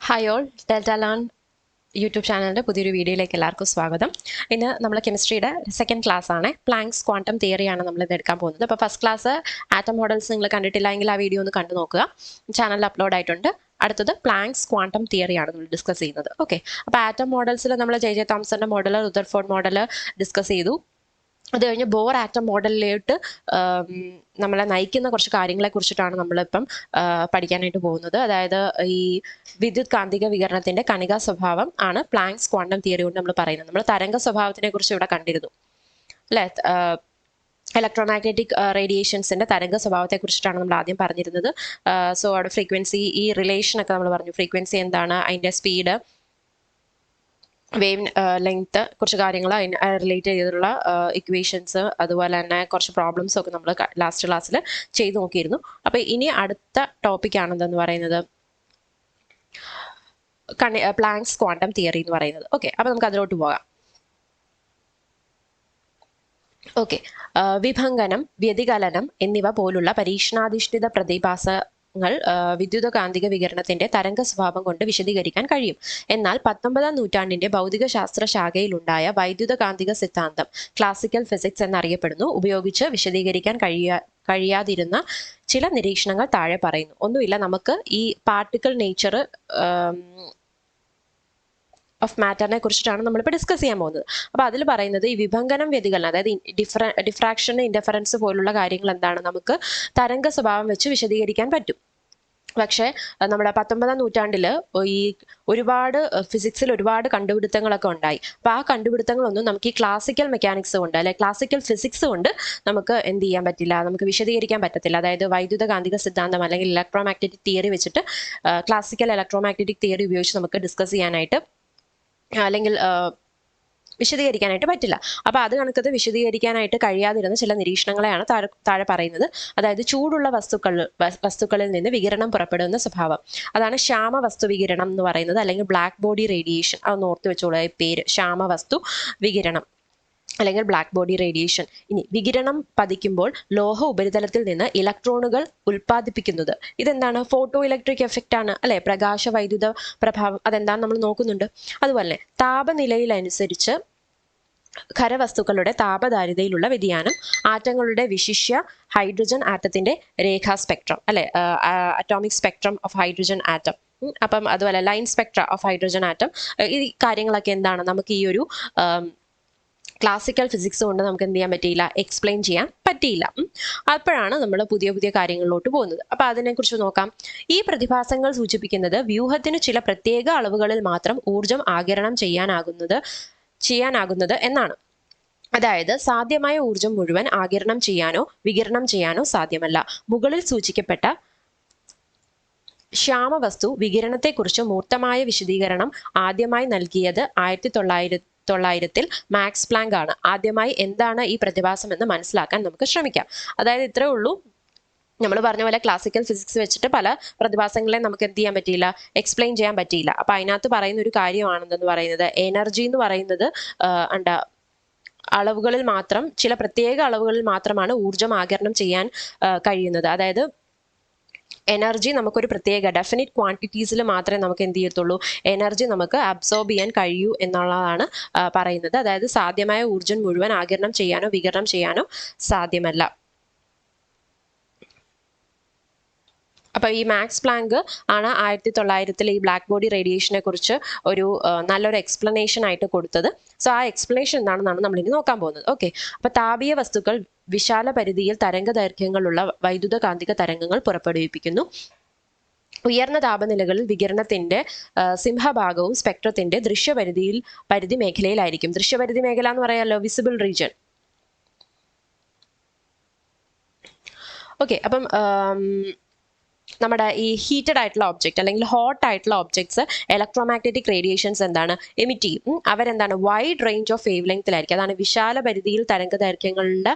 Hi all delta learn YouTube ചാനലിൻ്റെ പുതിയൊരു വീഡിയോയിലേക്ക് എല്ലാവർക്കും സ്വാഗതം. ഇന്ന് നമ്മൾ കെമിസ്ട്രിയുടെ സെക്കൻഡ് ക്ലാസ് ആണ്. പ്ലാങ്ക്സ് ക്വാണ്ടം തിയറിയാണ് നമ്മൾ ഇത് എടുക്കാൻ പോകുന്നത്. അപ്പോൾ ഫസ്റ്റ് ക്ലാസ് ആറ്റം മോഡൽസ് നിങ്ങൾ കണ്ടിട്ടില്ല എങ്കിൽ ആ വീഡിയോ ഒന്ന് കണ്ടു നോക്കുക, ചാനലിൽ അപ്ലോഡ് ആയിട്ടുണ്ട്. അടുത്തത് പ്ലാങ്ക്സ് ക്വാണ്ടം തിയറിയാണ് നമ്മൾ ഡിസ്കസ് ചെയ്യുന്നത്. ഓക്കെ, അപ്പോൾ ആറ്റം മോഡൽസിൽ നമ്മൾ ജെ തോംസന്റെ മോഡൽ, റുദർഫോർഡ് മോഡൽ ഡിസ്കസ് ചെയ്തു. അത് കഴിഞ്ഞ് ബോർ ആറ്റം മോഡലിലോട്ട് നമ്മളെ നയിക്കുന്ന കുറച്ച് കാര്യങ്ങളെ കുറിച്ചിട്ടാണ് നമ്മളിപ്പം പഠിക്കാനായിട്ട് പോകുന്നത്. അതായത് ഈ വിദ്യുത് കാന്തിക വികിരണത്തിന്റെ കണികാ സ്വഭാവം ആണ് പ്ലാങ്ക്സ് ക്വാണ്ടം തിയറി കൊണ്ട് നമ്മൾ പറയുന്നത്. നമ്മൾ തരംഗ സ്വഭാവത്തിനെ കുറിച്ച് ഇവിടെ കണ്ടിരുന്നു അല്ലെ. ഇലക്ട്രോമാഗ്നറ്റിക് റേഡിയേഷൻസിന്റെ തരംഗ സ്വഭാവത്തെ കുറിച്ചിട്ടാണ് നമ്മൾ ആദ്യം പറഞ്ഞിരുന്നത്. സോ അവിടെ ഫ്രീക്വൻസി, ഈ റിലേഷൻ ഒക്കെ നമ്മൾ പറഞ്ഞു. ഫ്രീക്വൻസി എന്താണ്, അതിന്റെ സ്പീഡ്, വേവ് ലെങ്ത്, കുറച്ച് കാര്യങ്ങൾ റിലേറ്റ് ചെയ്തിട്ടുള്ള ഇക്വേഷൻസ്, അതുപോലെ തന്നെ കുറച്ച് പ്രോബ്ലംസും ഒക്കെ നമ്മൾ ലാസ്റ്റ് ക്ലാസ്സിൽ ചെയ്തു നോക്കിയിരുന്നു. അപ്പോൾ ഇനി അടുത്ത ടോപ്പിക് ആണെന്ന് പറയുന്നത് പ്ലാങ്ക്സ് ക്വാണ്ടം തിയറി എന്ന് പറയുന്നത്. ഓക്കെ, അപ്പോൾ നമുക്ക് അതിലോട്ട് പോകാം. ഓക്കെ, വിഭങ്കനം, വ്യതികലനം എന്നിവ പോലുള്ള പരീക്ഷണാധിഷ്ഠിത പ്രതിഭാസങ്ങൾ വിദ്യുത കാന്തിക വികിരണത്തിന്റെ തരംഗ സ്വഭാവം കൊണ്ട് വിശദീകരിക്കാൻ കഴിയും. എന്നാൽ 19ാം നൂറ്റാണ്ടിന്റെ ഭൗതികശാസ്ത്ര ശാഖയിലുണ്ടായ വൈദ്യുത കാന്തിക സിദ്ധാന്തം, ക്ലാസിക്കൽ ഫിസിക്സ് എന്നറിയപ്പെടുന്നു, ഉപയോഗിച്ച് വിശദീകരിക്കാൻ കഴിയാതിരുന്ന ചില നിരീക്ഷണങ്ങൾ താഴെ പറയുന്നു. ഒന്നുമില്ല, നമുക്ക് ഈ പാർട്ടിക്കിൾ നേച്ചർ ഓഫ് മാറ്ററിനെ കുറിച്ചിട്ടാണ് നമ്മളിപ്പോൾ ഡിസ്കസ് ചെയ്യാൻ പോകുന്നത്. അപ്പോൾ അതിൽ പറയുന്നത് ഈ വിഭങ്കനം, വ്യതികലനം, അതായത് ഡിഫ്രാക്ഷൻ, ഇന്റർഫറൻസ് പോലുള്ള കാര്യങ്ങൾ എന്താണ്, നമുക്ക് തരംഗ സ്വഭാവം വെച്ച് വിശദീകരിക്കാൻ പറ്റും. പക്ഷേ നമ്മുടെ 19ാം നൂറ്റാണ്ടിൽ ഈ ഒരുപാട് ഫിസിക്സിൽ ഒരുപാട് കണ്ടുപിടുത്തങ്ങളൊക്കെ ഉണ്ടായി. അപ്പോൾ ആ കണ്ടുപിടുത്തങ്ങളൊന്നും നമുക്ക് ഈ ക്ലാസിക്കൽ മെക്കാനിക്സ് കൊണ്ട്, അല്ലെ ക്ലാസിക്കൽ ഫിസിക്സ് കൊണ്ട് നമുക്ക് എന്ത് ചെയ്യാൻ പറ്റില്ല, നമുക്ക് വിശദീകരിക്കാൻ പറ്റത്തില്ല. അതായത് വൈദ്യുത കാന്തിക സിദ്ധാന്തം അല്ലെങ്കിൽ ഇലക്ട്രോമാഗ്നറ്റിക് തിയറി വെച്ചിട്ട്, ക്ലാസിക്കൽ ഇലക്ട്രോമാഗ്നറ്റിക് തിയറി ഉപയോഗിച്ച് നമുക്ക് ഡിസ്കസ് ചെയ്യാനായിട്ട് അല്ലെങ്കിൽ വിശദീകരിക്കാനായിട്ട് പറ്റില്ല. അപ്പോൾ അത് കണക്കത് വിശദീകരിക്കാനായിട്ട് കഴിയാതിരുന്ന ചില നിരീക്ഷണങ്ങളെയാണ് താഴെ പറയുന്നത്. അതായത് ചൂടുള്ള വസ്തുക്കളിൽ നിന്ന് വികിരണം പുറപ്പെടുന്ന സ്വഭാവം, അതാണ് ശ്യാമവസ്തു വികിരണം എന്ന് പറയുന്നത്, അല്ലെങ്കിൽ ബ്ലാക്ക് ബോഡി റേഡിയേഷൻ. അതൊന്ന് ഓർത്ത് വെച്ചോളൂ ഈ പേര്, ശ്യാമവസ്തു വികിരണം അല്ലെങ്കിൽ ബ്ലാക്ക് ബോഡി റേഡിയേഷൻ. ഇനി വികിരണം പതിക്കുമ്പോൾ ലോഹ ഉപരിതലത്തിൽ നിന്ന് ഇലക്ട്രോണുകൾ ഉൽപ്പാദിപ്പിക്കുന്നത്, ഇതെന്താണ്, ഫോട്ടോ ഇലക്ട്രിക് എഫക്റ്റ് ആണ് അല്ലെ, പ്രകാശ വൈദ്യുത പ്രഭാവം. അതെന്താണ് നമ്മൾ നോക്കുന്നുണ്ട്. അതുപോലെ താപനിലയിലനുസരിച്ച് ഖരവസ്തുക്കളുടെ താപധാരിതയിലുള്ള വ്യതിയാനം, ആറ്റങ്ങളുടെ വിശിഷ്യ ഹൈഡ്രജൻ ആറ്റത്തിന്റെ രേഖാ സ്പെക്ട്രം അല്ലെ, atomic spectrum of hydrogen atom. അപ്പം അതുപോലെ line Spectra of hydrogen atom. ഈ കാര്യങ്ങളൊക്കെ എന്താണ്, നമുക്ക് ഈ ഒരു ക്ലാസിക്കൽ ഫിസിക്സ് കൊണ്ട് നമുക്ക് എന്ത് ചെയ്യാൻ പറ്റിയില്ല, എക്സ്പ്ലെയിൻ ചെയ്യാൻ പറ്റിയില്ല. അപ്പോഴാണ് നമ്മൾ പുതിയ പുതിയ കാര്യങ്ങളിലോട്ട് പോകുന്നത്. അപ്പൊ അതിനെക്കുറിച്ച് നോക്കാം. ഈ പ്രതിഭാസങ്ങൾ സൂചിപ്പിക്കുന്നത് വ്യൂഹത്തിന് ചില പ്രത്യേക അളവുകളിൽ മാത്രം ഊർജം ആഗിരണം ചെയ്യാനാകുന്നത് എന്നാണ്. അതായത് സാധ്യമായ ഊർജം മുഴുവൻ ആഗിരണം ചെയ്യാനോ വികിരണം ചെയ്യാനോ സാധ്യമല്ല. മുകളിൽ സൂചിക്കപ്പെട്ട ശ്യാമവസ്തു വികിരണത്തെക്കുറിച്ച് മൂർത്തമായ വിശദീകരണം ആദ്യമായി നൽകിയത് 1900 മാക്സ് പ്ലാങ്ക് ആണ്. ആദ്യമായി എന്താണ് ഈ പ്രതിഭാസം എന്ന് മനസ്സിലാക്കാൻ നമുക്ക് ശ്രമിക്കാം. അതായത് ഇത്രേ ഉള്ളൂ. നമ്മൾ പറഞ്ഞ പോലെ ക്ലാസിക്കൽ ഫിസിക്സ് വെച്ചിട്ട് പല പ്രതിഭാസങ്ങളെ നമുക്ക് എന്ത് ചെയ്യാൻ പറ്റിയില്ല, എക്സ്പ്ലെയിൻ ചെയ്യാൻ പറ്റിയില്ല. അപ്പൊ അതിനകത്ത് പറയുന്ന ഒരു കാര്യമാണെന്ന് പറയുന്നത്, എനർജി എന്ന് പറയുന്നത് അളവുകളിൽ മാത്രം, ചില പ്രത്യേക അളവുകളിൽ മാത്രമാണ് ഊർജം ആഗിരണം ചെയ്യാൻ കഴിയുന്നത്. അതായത് എനർജി നമുക്കൊരു പ്രത്യേക ഡെഫിനിറ്റ് ക്വാണ്ടിറ്റീസിൽ മാത്രമേ നമുക്ക് എന്ത് ചെയ്യത്തുള്ളൂ, എനർജി നമുക്ക് അബ്സോർബ് ചെയ്യാൻ കഴിയൂ എന്നുള്ളതാണ് പറയുന്നത്. അതായത് സാധ്യമായ ഊർജം മുഴുവൻ ആഗിരണം ചെയ്യാനോ വികിരണം ചെയ്യാനോ സാധ്യമല്ല. അപ്പൊ ഈ മാക്സ് പ്ലാങ്ക് ആണ് 1900 ഈ ബ്ലാക്ക് ബോഡി റേഡിയേഷനെ കുറിച്ച് ഒരു നല്ലൊരു എക്സ്പ്ലനേഷൻ ആയിട്ട് കൊടുത്തത്. സോ ആ എക്സ്പ്ലനേഷൻ എന്താണെന്നാണ് നമ്മൾ ഇനി നോക്കാൻ പോകുന്നത്. ഓക്കെ, അപ്പൊ താപീയ വസ്തുക്കൾ വിശാല പരിധിയിൽ തരംഗ ദൈർഘ്യങ്ങളുള്ള വൈദ്യുത കാന്തിക തരംഗങ്ങൾ പുറപ്പെടുവിപ്പിക്കുന്നു. ഉയർന്ന താപനിലകളിൽ വികിരണത്തിന്റെ സിംഹഭാഗവും സ്പെക്ട്രത്തിന്റെ പരിധി മേഖലയിലായിരിക്കും. ദൃശ്യപരിധി മേഖല എന്ന് പറയാമല്ലോ, വിസിബിൾ റീജിയൻ. ഓക്കെ, അപ്പം നമ്മുടെ ഈ ഹീറ്റഡ് ആയിട്ടുള്ള ഒബ്ജക്റ്റ് അല്ലെങ്കിൽ ഹോട്ട് ആയിട്ടുള്ള ഒബ്ജക്ട്സ് ഇലക്ട്രോമാഗ്നറ്റിക് റേഡിയേഷൻസ് എന്താണ് എമിറ്റ് ചെയ്യും. അവരെന്താണ് വൈഡ് റേഞ്ച് ഓഫ് വേവ് ലെങ്ത്തിലായിരിക്കും. അതാണ് വിശാല പരിധിയിൽ തരംഗദൈർഘ്യങ്ങളുള്ള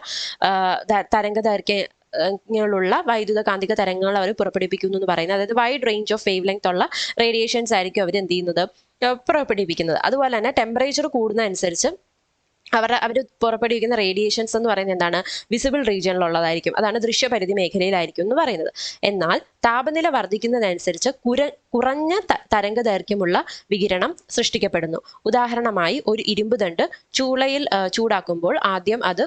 വൈദ്യുത കാന്തിക തരംഗങ്ങൾ അവർ പുറപ്പെടുവിപ്പിക്കുന്നു എന്ന് പറയുന്നത്. അതായത് wide range of wave length ഉള്ള റേഡിയേഷൻസ് ആയിരിക്കും അവർ എന്ത് ചെയ്യുന്നത്, പുറപ്പെടുവിപ്പിക്കുന്നത്. അതുപോലെ തന്നെ ടെമ്പറേച്ചർ കൂടുന്നതനുസരിച്ച് അവർ പുറപ്പെടുവിക്കുന്ന റേഡിയേഷൻസ് എന്ന് പറയുന്നത് എന്താണ്? വിസിബിൾ റീജിയനിലുള്ളതായിരിക്കും. അതാണ് ദൃശ്യപരിധി മേഖലയിലായിരിക്കും എന്ന് പറയുന്നത്. എന്നാൽ താപനില വർദ്ധിക്കുന്നതനുസരിച്ച് കുറഞ്ഞ തരംഗദൈർഘ്യമുള്ള വികിരണം സൃഷ്ടിക്കപ്പെടുന്നു. ഉദാഹരണമായി ഒരു ഇരുമ്പ് ദണ്ട് ചൂളയിൽ ചൂടാക്കുമ്പോൾ ആദ്യം അത്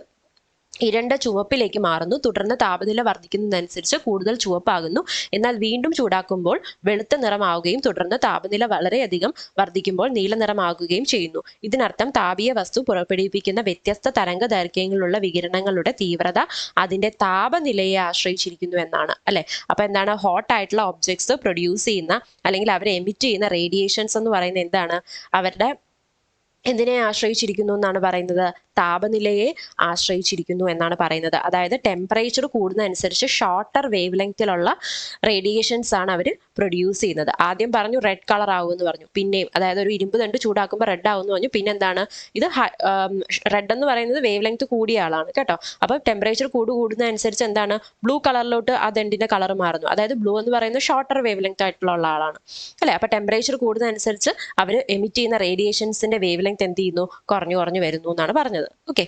ഇരുണ്ട ചുവപ്പിലേക്ക് മാറുന്നു. തുടർന്ന് താപനില വർദ്ധിക്കുന്നതനുസരിച്ച് കൂടുതൽ ചുവപ്പാകുന്നു. എന്നാൽ വീണ്ടും ചൂടാക്കുമ്പോൾ വെളുത്ത നിറമാവുകയും തുടർന്ന് താപനില വളരെയധികം വർദ്ധിക്കുമ്പോൾ നീല നിറമാകുകയും ചെയ്യുന്നു. ഇതിനർത്ഥം താപീയ വസ്തു പുറപ്പെടുവിക്കുന്ന വ്യത്യസ്ത തരംഗ ദൈർഘ്യങ്ങളുള്ള വികിരണങ്ങളുടെ തീവ്രത അതിന്റെ താപനിലയെ ആശ്രയിച്ചിരിക്കുന്നു എന്നാണ്, അല്ലെ? അപ്പൊ എന്താണ്? ഹോട്ട് ആയിട്ടുള്ള ഒബ്ജക്ട്സ് പ്രൊഡ്യൂസ് ചെയ്യുന്ന അല്ലെങ്കിൽ അവർ എമിറ്റ് ചെയ്യുന്ന റേഡിയേഷൻസ് എന്ന് പറയുന്നത് എന്താണ്? അവരുടെ എന്തിനെ ആശ്രയിച്ചിരിക്കുന്നു എന്നാണ് പറയുന്നത്? താപനിലയെ ആശ്രയിച്ചിരിക്കുന്നു എന്നാണ് പറയുന്നത്. അതായത് ടെമ്പറേച്ചർ കൂടുന്നതനുസരിച്ച് ഷോർട്ടർ വേവ് ലെങ്തിലുള്ള റേഡിയേഷൻസ് ആണ് അവർ പ്രൊഡ്യൂസ് ചെയ്യുന്നത്. ആദ്യം പറഞ്ഞു റെഡ് കളർ ആവുമെന്ന് പറഞ്ഞു, പിന്നെയും അതായത് ഒരു ഇരുമ്പ് ദണ്ട് ചൂടാക്കുമ്പോൾ റെഡ് ആവുമെന്ന് പറഞ്ഞു. പിന്നെ എന്താണ്? ഇത് റെഡ് എന്ന് പറയുന്നത് വേവ് ലെങ്ത് കൂടിയ ആളാണ് കേട്ടോ. അപ്പോൾ ടെമ്പറേച്ചർ കൂടുന്നതനുസരിച്ച് എന്താണ്? ബ്ലൂ കളറിലോട്ട് ആ ദണ്ടിന്റെ കളർ മാറുന്നു. അതായത് ബ്ലൂ എന്ന് പറയുന്നത് ഷോർട്ടർ വേവ് ലെങ്ത് ആയിട്ടുള്ള ആളാണ്, അല്ലെ? അപ്പൊ ടെമ്പറേച്ചർ കൂടുന്നതനുസരിച്ച് അവർ എമിറ്റ് ചെയ്യുന്ന റേഡിയേഷൻസിന്റെ വേവ് ലെങ്ത് എന്ത് ചെയ്യുന്നു? കുറഞ്ഞു വരുന്നു എന്നാണ് പറഞ്ഞത്. ഓക്കെ.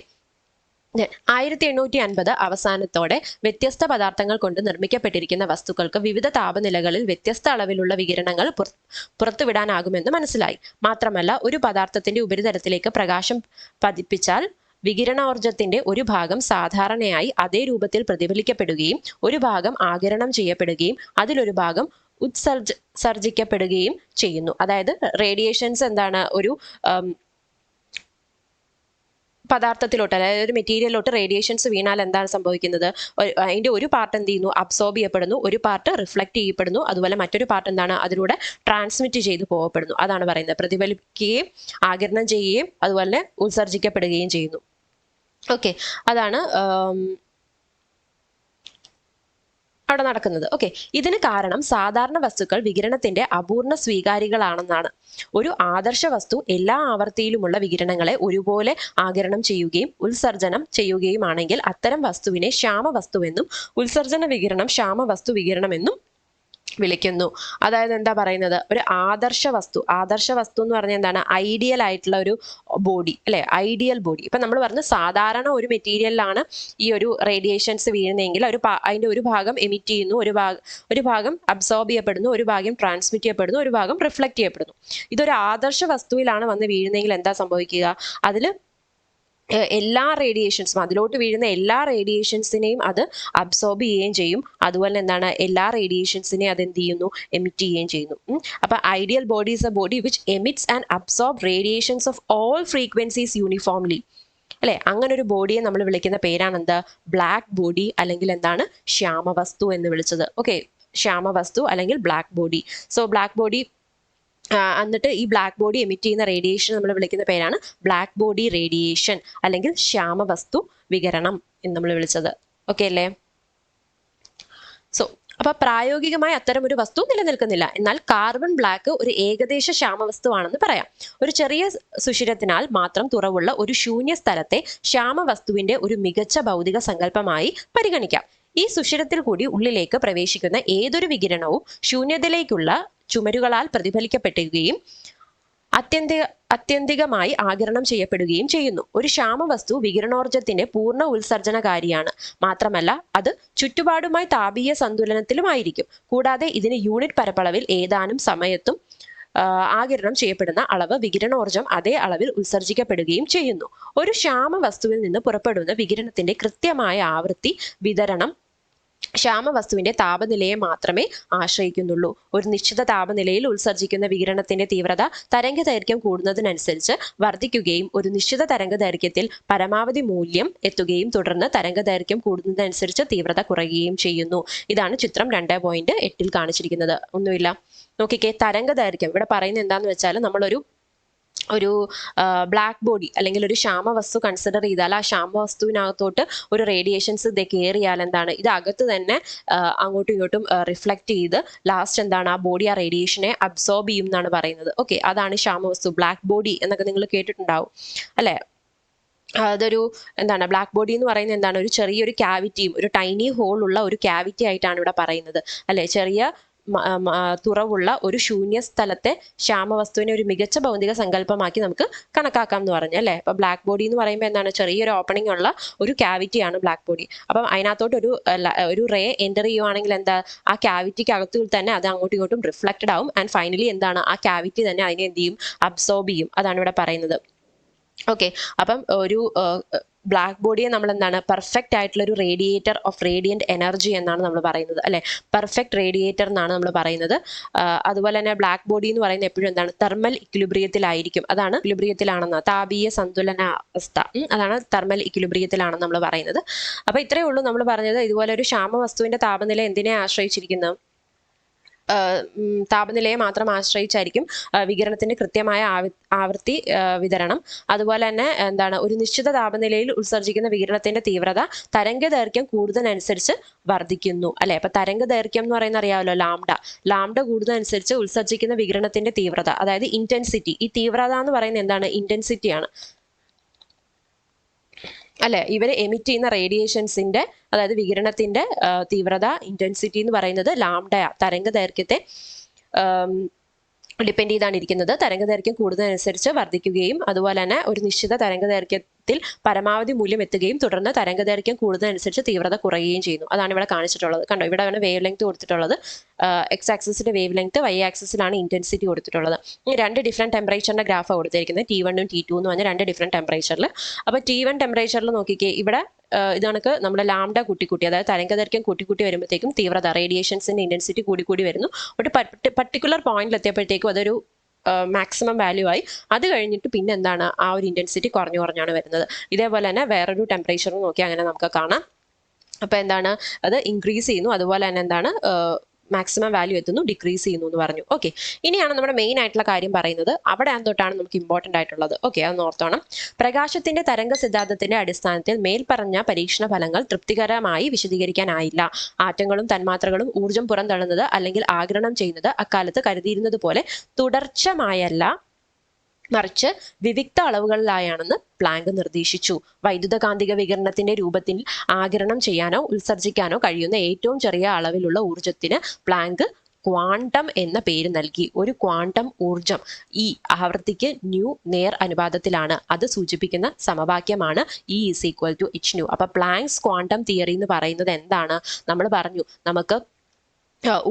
1850 അവസാനത്തോടെ വ്യത്യസ്ത പദാർത്ഥങ്ങൾ കൊണ്ട് നിർമ്മിക്കപ്പെട്ടിരിക്കുന്ന വസ്തുക്കൾക്ക് വിവിധ താപനിലകളിൽ വ്യത്യസ്ത അളവിലുള്ള വികിരണങ്ങൾ പുറത്തുവിടാനാകുമെന്ന് മനസ്സിലായി. മാത്രമല്ല ഒരു പദാർത്ഥത്തിന്റെ ഉപരിതലത്തിലേക്ക് പ്രകാശം പതിപ്പിച്ചാൽ വികിരണോർജത്തിന്റെ ഒരു ഭാഗം സാധാരണയായി അതേ രൂപത്തിൽ പ്രതിഫലിക്കപ്പെടുകയും ഒരു ഭാഗം ആഗിരണം ചെയ്യപ്പെടുകയും അതിലൊരു ഭാഗം ഉത്സർജിക്കപ്പെടുകയും ചെയ്യുന്നു. അതായത് റേഡിയേഷൻസ് എന്താണ്? ഒരു പദാർത്ഥത്തിലോട്ട് അതായത് ഒരു മെറ്റീരിയലിലോട്ട് റേഡിയേഷൻസ് വീണാൽ എന്താണ് സംഭവിക്കുന്നത്? അതിന്റെ ഒരു പാർട്ട് എന്ത് ചെയ്യുന്നു? അബ്സോർബ് ചെയ്യപ്പെടുന്നു, ഒരു പാർട്ട് റിഫ്ലക്ട് ചെയ്യപ്പെടുന്നു, അതുപോലെ മറ്റൊരു പാർട്ട് എന്താണ്? അതിലൂടെ ട്രാൻസ്മിറ്റ് ചെയ്തു പോകപ്പെടുന്നു. അതാണ് പറയുന്നത്. പ്രതിഫലിക്കുകയും ആഗിരണം ചെയ്യുകയും അതുപോലെ ഉത്സർജിക്കപ്പെടുകയും ചെയ്യുന്നു. ഓക്കെ, അതാണ് അവിടെ നടക്കുന്നത്. ഓക്കെ, ഇതിന് കാരണം സാധാരണ വസ്തുക്കൾ വികിരണത്തിന്റെ അപൂർണ സ്വീകാരികളാണെന്നാണ്. ഒരു ആദർശ വസ്തു എല്ലാ ആവർത്തിയിലുമുള്ള വികിരണങ്ങളെ ഒരുപോലെ ആഗിരണം ചെയ്യുകയും ഉത്സർജനം ചെയ്യുകയുമാണെങ്കിൽ അത്തരം വസ്തുവിനെ ശ്യാമവസ്തുവെന്നും ഉത്സർജന വികിരണം ശ്യാമവസ്തു വികിരണമെന്നും വിളിക്കുന്നു. അതായത് എന്താ പറയുന്നത്? ഒരു ആദർശ വസ്തു എന്ന് പറഞ്ഞാൽ എന്താണ്? ഐഡിയൽ ആയിട്ടുള്ള ഒരു ബോഡി, അല്ലെ? Ideal body. ഇപ്പൊ നമ്മൾ പറഞ്ഞു സാധാരണ ഒരു മെറ്റീരിയലിലാണ് ഈ ഒരു റേഡിയേഷൻസ് വീഴുന്നതെങ്കിൽ അതിന്റെ ഒരു ഭാഗം എമിറ്റ് ചെയ്യുന്നു, ഒരു ഭാഗം അബ്സോർബ് ചെയ്യപ്പെടുന്നു, ഒരു ഭാഗം ട്രാൻസ്മിറ്റ് ചെയ്യപ്പെടുന്നു, ഒരു ഭാഗം റിഫ്ലക്ട് ചെയ്യപ്പെടുന്നു. ഇതൊരു ആദർശ വസ്തുവിലാണ് വന്ന് വീഴുന്നതെങ്കിൽ എന്താ സംഭവിക്കുക? അതിൽ എല്ലാ റേഡിയേഷൻസും അതിലോട്ട് വീഴുന്ന എല്ലാ റേഡിയേഷൻസിനെയും അത് അബ്സോർബ് ചെയ്യുകയും ചെയ്യും. അതുപോലെ എന്താണ്? എല്ലാ റേഡിയേഷൻസിനെയും അത് എന്ത് ചെയ്യുന്നു? എമിറ്റ് ചെയ്യുകയും ചെയ്യുന്നു. അപ്പൊ ideal body is A body which emits and absorb radiations of all frequencies uniformly, അല്ലെ? അങ്ങനെ ഒരു ബോഡിയെ നമ്മൾ വിളിക്കുന്ന പേരാണ് എന്താ? ബ്ലാക്ക് ബോഡി അല്ലെങ്കിൽ എന്താണ്? ശ്യാമവസ്തു എന്ന് വിളിച്ചത്. ഓക്കെ, ശ്യാമവസ്തു അല്ലെങ്കിൽ black body. So black body എന്നിട്ട് ഈ ബ്ലാക്ക് ബോഡി എമിറ്റ് ചെയ്യുന്ന റേഡിയേഷൻ നമ്മൾ വിളിക്കുന്ന പേരാണ് ബ്ലാക്ക് ബോഡി റേഡിയേഷൻ അല്ലെങ്കിൽ ശ്യാമവസ്തു വികിരണം എന്ന് നമ്മൾ വിളിച്ചത്. ഓക്കെ അല്ലേ? സോ അപ്പൊ പ്രായോഗികമായി അത്തരം ഒരു വസ്തു നിലനിൽക്കുന്നില്ല. എന്നാൽ കാർബൺ ബ്ലാക്ക് ഒരു ഏകദേശ ശ്യാമവസ്തുവാണെന്ന് പറയാം. ഒരു ചെറിയ സുഷിരത്തിനാൽ മാത്രം തുറവുള്ള ഒരു ശൂന്യ സ്ഥലത്തെ ശ്യാമവസ്തുവിന്റെ ഒരു മികച്ച ഭൗതിക സങ്കല്പമായി പരിഗണിക്കാം. ഈ സുഷിരത്തിൽ കൂടി ഉള്ളിലേക്ക് പ്രവേശിക്കുന്ന ഏതൊരു വികിരണവും ശൂന്യതയിലേക്കുള്ള ചുമരുകളാൽ പ്രതിഫലിക്കപ്പെടുകയും അത്യന്തികമായി ആഗിരണം ചെയ്യപ്പെടുകയും ചെയ്യുന്നു. ഒരു ശ്യാമവസ്തു വികിരണോർജത്തിന്റെ പൂർണ്ണ ഉത്സർജനകാരിയാണ്. മാത്രമല്ല അത് ചുറ്റുപാടുമായി താപീയ സന്തുലനത്തിലുമായിരിക്കും. കൂടാതെ ഇതിന് യൂണിറ്റ് പരപ്പളവിൽ ഏതാനും സമയത്തും ആഗിരണം ചെയ്യപ്പെടുന്ന അളവ് വികിരണോർജം അതേ അളവിൽ ഉത്സർജിക്കപ്പെടുകയും ചെയ്യുന്നു. ഒരു ശ്യാമവസ്തുവിൽ നിന്ന് പുറപ്പെടുന്ന വികിരണത്തിന്റെ കൃത്യമായ ആവൃത്തി വിതരണം ശ്യാമവസ്തുവിന്റെ താപനിലയെ മാത്രമേ ആശ്രയിക്കുന്നുള്ളൂ. ഒരു നിശ്ചിത താപനിലയിൽ ഉത്സർജിക്കുന്ന വികിരണത്തിന്റെ തീവ്രത തരംഗദൈർഘ്യം കൂടുന്നതിനനുസരിച്ച് വർദ്ധിക്കുകയും ഒരു നിശ്ചിത തരംഗദൈർഘ്യത്തിൽ പരമാവധി മൂല്യം എത്തുകയും തുടർന്ന് തരംഗദൈർഘ്യം കൂടുന്നതനുസരിച്ച് തീവ്രത കുറയുകയും ചെയ്യുന്നു. ഇതാണ് ചിത്രം 2.8 കാണിച്ചിരിക്കുന്നത്. ഒന്നുമില്ല, നോക്കിക്കേ. തരംഗദൈർഘ്യം ഇവിടെ പറയുന്നത് എന്താന്ന് വെച്ചാൽ നമ്മളൊരു ബ്ലാക്ക് ബോഡി അല്ലെങ്കിൽ ഒരു ശ്യാമവസ്തു കൺസിഡർ ചെയ്താൽ ആ ശ്യാമവസ്തുവിനകത്തോട്ട് ഒരു റേഡിയേഷൻസ് ഇത് കയറിയാൽ എന്താണ്? ഇത് അകത്ത് തന്നെ അങ്ങോട്ടും ഇങ്ങോട്ടും റിഫ്ലക്ട് ചെയ്ത് ലാസ്റ്റ് എന്താണ്? ആ ബോഡി ആ റേഡിയേഷനെ അബ്സോർബ് ചെയ്യും എന്നാണ് പറയുന്നത്. ഓക്കെ, അതാണ് ശ്യാമവസ്തു. ബ്ലാക്ക് ബോഡി എന്നൊക്കെ നിങ്ങൾ കേട്ടിട്ടുണ്ടാവും അല്ലെ? അതൊരു എന്താണ്? ബ്ലാക്ക് ബോഡി എന്ന് പറയുന്നത് എന്താണ്? ഒരു ചെറിയൊരു ക്യാവിറ്റിയും ഒരു ടൈനി ഹോൾ ഉള്ള ഒരു ക്യാവിറ്റി ആയിട്ടാണ് ഇവിടെ പറയുന്നത് അല്ലെ? ചെറിയ തുറവുള്ള ഒരു ശൂന്യ സ്ഥലത്തെ ശ്യാമവസ്തുവിനെ ഒരു മികച്ച ഭൗതിക സങ്കല്പമാക്കി നമുക്ക് കണക്കാക്കാം എന്ന് പറഞ്ഞു അല്ലേ. അപ്പൊ ബ്ലാക്ക് ബോഡി എന്ന് പറയുമ്പോൾ എന്താണ്, ചെറിയൊരു ഓപ്പണിംഗ് ഉള്ള ഒരു ക്യാവിറ്റിയാണ് ബ്ലാക്ക് ബോഡി. അപ്പം അതിനകത്തോട്ട് ഒരു റേ എൻ്റർ ചെയ്യുവാണെങ്കിൽ എന്താ, ആ ക്യാവിറ്റിക്ക് അകത്തു തന്നെ അത് അങ്ങോട്ടും ഇങ്ങോട്ടും റിഫ്ലക്റ്റഡ് ആവും. ആൻഡ് ഫൈനലി എന്താണ്, ആ ക്യാവിറ്റി തന്നെ അതിനെ എന്ത് ചെയ്യും, അബ്സോർബ് ചെയ്യും. അതാണ് ഇവിടെ പറയുന്നത്. ഓക്കെ, അപ്പം ഒരു ബ്ലാക്ക് ബോഡിയെ നമ്മൾ എന്താണ്, പെർഫെക്റ്റ് ആയിട്ടുള്ള ഒരു റേഡിയേറ്റർ ഓഫ് റേഡിയന്റ് എനർജി എന്നാണ് നമ്മൾ പറയുന്നത് അല്ലെ. പെർഫെക്റ്റ് റേഡിയേറ്റർ എന്നാണ് നമ്മൾ പറയുന്നത്. അതുപോലെ തന്നെ ബ്ലാക്ക് ബോഡി എന്ന് പറയുന്നത് എപ്പോഴും എന്താണ്, തെർമൽ ഇക്വിലിബ്രിയത്തിലായിരിക്കും. അതാണ് ഇക്വിലിബ്രിയത്തിലാണെന്ന്, താപീയ സന്തുലനാവസ്ഥ, അതാണ് തെർമൽ ഇക്വിലിബ്രിയത്തിലാണെന്ന് നമ്മൾ പറയുന്നത്. അപ്പൊ ഇത്രയേ ഉള്ളൂ നമ്മൾ പറഞ്ഞത്. ഇതുപോലെ ഒരു ശ്യാമവസ്തുവിന്റെ താപനില എന്തിനെ ആശ്രയിച്ചിരിക്കുന്നു, താപനിലയെ മാത്രം ആശ്രയിച്ചായിരിക്കും വികിരണത്തിന്റെ കൃത്യമായ ആവൃത്തി വിതരണം. അതുപോലെ തന്നെ എന്താണ്, ഒരു നിശ്ചിത താപനിലയിൽ ഉത്സർജിക്കുന്ന വികിരണത്തിന്റെ തീവ്രത തരംഗദൈർഘ്യം കൂടുന്നതനുസരിച്ച് വർദ്ധിക്കുന്നു അല്ലെ. അപ്പൊ തരംഗദൈർഘ്യം എന്ന് പറയുന്നത് അറിയാമല്ലോ, ലാംഡ കൂടുന്നതനുസരിച്ച് ഉത്സർജിക്കുന്ന വികിരണത്തിന്റെ തീവ്രത, അതായത് ഇന്റൻസിറ്റി. ഈ തീവ്രത എന്ന് പറയുന്നത് എന്താണ്, ഇന്റൻസിറ്റിയാണ് അല്ലെ. ഇവർ എമിറ്റ് ചെയ്യുന്ന റേഡിയേഷൻസിന്റെ, അതായത് വികിരണത്തിന്റെ തീവ്രത, ഇന്റൻസിറ്റി എന്ന് പറയുന്നത് ലാംഡയ, തരംഗദൈർഘ്യത്തെ ഡിപ്പെൻഡ് ചെയ്താണ് ഇരിക്കുന്നത്. തരംഗദൈർഘ്യം കൂടുന്നതനുസരിച്ച് വർദ്ധിക്കുകയും അതുപോലെ തന്നെ ഒരു നിശ്ചിത തരംഗദൈർഘ്യത്തിൽ പരമാവധി മൂല്യം എത്തുകയും തുടർന്ന് തരംഗദൈർഘ്യം കൂടുന്നതനുസരിച്ച് തീവ്രത കുറയുകയും ചെയ്യുന്നു. അതാണ് ഇവിടെ കാണിച്ചിട്ടുള്ളത്. കണ്ടോ, ഇവിടെയാണ് വേവ് ലെങ്ത് കൊടുത്തിട്ടുള്ളത്. എക്സ് ആക്സിസിന്റെ വേവ് ലെങ്ത്, വൈ ആക്സിസിലാണ് ഇന്റൻസിറ്റി കൊടുത്തിട്ടുള്ളത്. രണ്ട് ഡിഫറെന്റ് ടെമ്പറേച്ചറിന്റെ ഗ്രാഫാണ് കൊടുത്തിരിക്കുന്നത്, T1 T2 എന്ന് പറഞ്ഞ രണ്ട് ഡിഫറെന്റ് ടെമ്പറേച്ചറിൽ. അപ്പോൾ T1 ടെമ്പറേച്ചറിൽ നോക്കിക്കേ, ഇവിടെ ഇത് കണക്ക് നമ്മുടെ ലാംഡ കൂട്ടിക്കൂട്ടി, അതായത് തരംഗദൈർഘ്യം കൂട്ടിക്കൂട്ടി വരുമ്പോഴത്തേക്കും തീവ്രത, റേഡിയേഷൻസിന്റെ ഇന്റൻസിറ്റി കൂടി വരുന്നു. ഒരു പർട്ടിക്കുലർ പോയിന്റിൽ എത്തിയപ്പോഴത്തേക്കും അതൊരു മാക്സിമം വാല്യൂ ആയി. അത് കഴിഞ്ഞിട്ട് പിന്നെ എന്താണ്, ആ ഒരു ഇന്റൻസിറ്റി കുറഞ്ഞാണ് വരുന്നത്. ഇതേപോലെ തന്നെ വേറൊരു ടെമ്പറേച്ചർ നോക്കി അങ്ങനെ നമുക്ക് കാണാം. അപ്പൊ എന്താണ്, അത് ഇൻക്രീസ് ചെയ്യുന്നു, അതുപോലെ തന്നെ എന്താണ്, മാക്സിമം വാല്യൂ എത്തുന്നു, ഡിക്രീസ് ചെയ്യുന്നു എന്ന് പറഞ്ഞു. ഓക്കെ, ഇനിയാണ് നമ്മുടെ മെയിൻ ആയിട്ടുള്ള കാര്യം പറയുന്നത്. അവിടെ തൊട്ടാണ് നമുക്ക് ഇമ്പോർട്ടൻ്റ് ആയിട്ടുള്ളത്. ഓക്കെ, അത് ഓർത്തോണം. പ്രകാശത്തിന്റെ തരംഗ സിദ്ധാന്തത്തിന്റെ അടിസ്ഥാനത്തിൽ മേൽപ്പറഞ്ഞ പരീക്ഷണ ഫലങ്ങൾ തൃപ്തികരമായി വിശദീകരിക്കാനായില്ല. ആറ്റങ്ങളും തന്മാത്രകളും ഊർജ്ജം പുറന്തള്ളുന്നത് അല്ലെങ്കിൽ ആഗിരണം ചെയ്യുന്നത് അക്കാലത്ത് കരുതിയിരുന്നത് പോലെ തുടർച്ചമായല്ല, മറിച്ച് വിവിക്ത അളവുകളിലായാണെന്ന് പ്ലാങ്ക് നിർദ്ദേശിച്ചു. വൈദ്യുതകാന്തിക വികിരണത്തിന്റെ രൂപത്തിൽ ആഗിരണം ചെയ്യാനോ ഉത്സർജിക്കാനോ കഴിയുന്ന ഏറ്റവും ചെറിയ അളവിലുള്ള ഊർജത്തിന് പ്ലാങ്ക് ക്വാണ്ടം എന്ന പേര് നൽകി. ഒരു ക്വാണ്ടം ഊർജം ഈ ആവൃത്തിക്ക് ന്യൂ നേർ അനുപാതത്തിലാണ്. അത് സൂചിപ്പിക്കുന്ന സമവാക്യമാണ് E=hν. അപ്പൊ പ്ലാങ്ക്സ് ക്വാണ്ടം തിയറി എന്ന് പറയുന്നത് എന്താണ്, നമ്മൾ പറഞ്ഞു, നമുക്ക്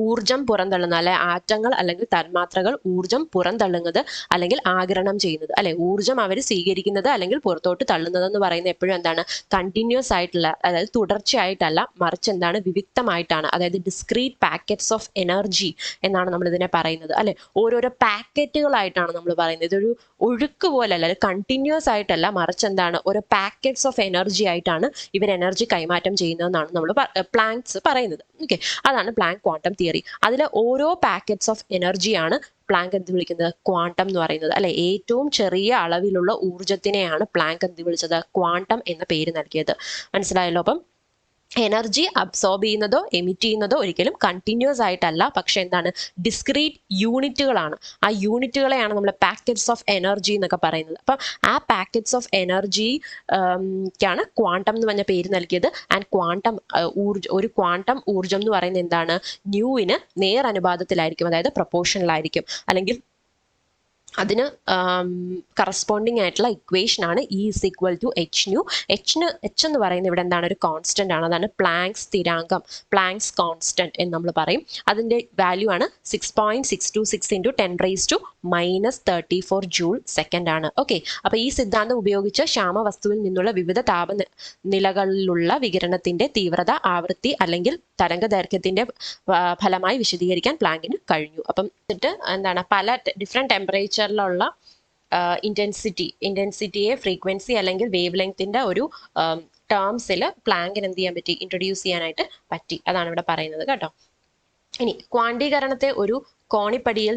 ഊർജം പുറന്തള്ളുന്ന, അല്ലെ ആറ്റങ്ങൾ അല്ലെങ്കിൽ തന്മാത്രകൾ ഊർജം പുറന്തള്ളുന്നത് അല്ലെങ്കിൽ ആഗിരണം ചെയ്യുന്നത്, അല്ലെ ഊർജം അവർ സ്വീകരിക്കുന്നത് അല്ലെങ്കിൽ പുറത്തോട്ട് തള്ളുന്നത് എന്ന് പറയുന്നത് എപ്പോഴും എന്താണ്, കണ്ടിന്യൂസ് ആയിട്ടുള്ള, അതായത് തുടർച്ചയായിട്ടല്ല, മറിച്ച് എന്താണ്, വിവിക്തമായിട്ടാണ്. അതായത് ഡിസ്ക്രീറ്റ് പാക്കറ്റ്സ് ഓഫ് എനർജി എന്നാണ് നമ്മൾ ഇതിനെ പറയുന്നത് അല്ലെ. ഓരോരോ പാക്കറ്റുകളായിട്ടാണ് നമ്മൾ പറയുന്നത്. ഇതൊരു ഒഴുക്ക് പോലല്ല, കണ്ടിന്യൂസ് ആയിട്ടല്ല, മറിച്ച് എന്താണ്, ഓരോ പാക്കറ്റ്സ് ഓഫ് എനർജി ആയിട്ടാണ് ഇവർ എനർജി കൈമാറ്റം ചെയ്യുന്നതെന്നാണ് നമ്മൾ പ്ലാങ്ക്സ് പറയുന്നത്. ഓക്കെ, അതാണ് പ്ലാങ്ക് ക്വാണ്ടം തിയറി. അതിൽ ഓരോ പാക്കറ്റ്സ് ഓഫ് എനർജിയാണ് പ്ലാങ്ക് എന്ത് വിളിക്കുന്നത്, ക്വാണ്ടം എന്ന് പറയുന്നത് അല്ലെ. ഏറ്റവും ചെറിയ അളവിലുള്ള ഊർജത്തിനെയാണ് പ്ലാങ്ക് എന്ത് വിളിച്ചത്, ക്വാണ്ടം എന്ന പേര് നൽകിയത്. മനസ്സിലായല്ലോ. അപ്പം എനർജി അബ്സോർബ് ചെയ്യുന്നതോ എമിറ്റ് ചെയ്യുന്നതോ ഒരിക്കലും കണ്ടിന്യൂസ് ആയിട്ടല്ല, പക്ഷെ എന്താണ്, ഡിസ്ക്രീറ്റ് യൂണിറ്റുകളാണ്. ആ യൂണിറ്റുകളെയാണ് നമ്മൾ പാക്കറ്റ്സ് ഓഫ് എനർജി എന്നൊക്കെ പറയുന്നത്. അപ്പം ആ പാക്കറ്റ്സ് ഓഫ് എനർജിക്കാണ് ക്വാണ്ടം എന്ന് പറഞ്ഞ പേര് നൽകിയത്. ആൻഡ് ക്വാണ്ടം ഒരു ക്വാണ്ടം ഊർജം എന്ന് പറയുന്നത് എന്താണ്, ന്യൂവിന് നേർ അനുപാതത്തിലായിരിക്കും, അതായത് പ്രൊപ്പോർഷനിലായിരിക്കും. അല്ലെങ്കിൽ അതിന് കറസ്പോണ്ടിങ് ആയിട്ടുള്ള ഇക്വേഷൻ ആണ് E=hν. H എന്ന് പറയുന്നത് ഇവിടെ എന്താണ്, ഒരു കോൺസ്റ്റന്റ് ആണ്. അതാണ് പ്ലാങ്ക്സ് സ്ഥിരാങ്കം, പ്ലാങ്ക്സ് കോൺസ്റ്റന്റ് എന്ന് നമ്മൾ പറയും. അതിന്റെ വാല്യൂ ആണ് 6.626 × 10⁻34 ജൂൾ സെക്കൻഡ് ആണ്. ഓക്കെ, അപ്പൊ ഈ സിദ്ധാന്തം ഉപയോഗിച്ച് ശ്യാമവസ്തുവിൽ നിന്നുള്ള വിവിധ താപനിലകളിലുള്ള വികിരണത്തിന്റെ തീവ്രത, ആവൃത്തി അല്ലെങ്കിൽ തരംഗദൈർഘ്യത്തിന്റെ ഫലമായി വിശദീകരിക്കാൻ പ്ലാങ്കിന് കഴിഞ്ഞു. അപ്പം എന്താണ്, പല ഡിഫറെന്റ് ടെമ്പറേച്ചറിലുള്ള ഇന്റൻസിറ്റിയെ ഫ്രീക്വൻസി അല്ലെങ്കിൽ വേവ് ലെങ്ത്തിന്റെ ഒരു ടേംസിൽ പ്ലാങ്കിന് എന്ത് ചെയ്യാൻ പറ്റി, ഇൻട്രൊഡ്യൂസ് ചെയ്യാനായിട്ട് പറ്റി. അതാണ് ഇവിടെ പറയുന്നത് കേട്ടോ. ഇനി ക്വാണ്ടീകരണത്തെ ഒരു കോണിപ്പടിയിൽ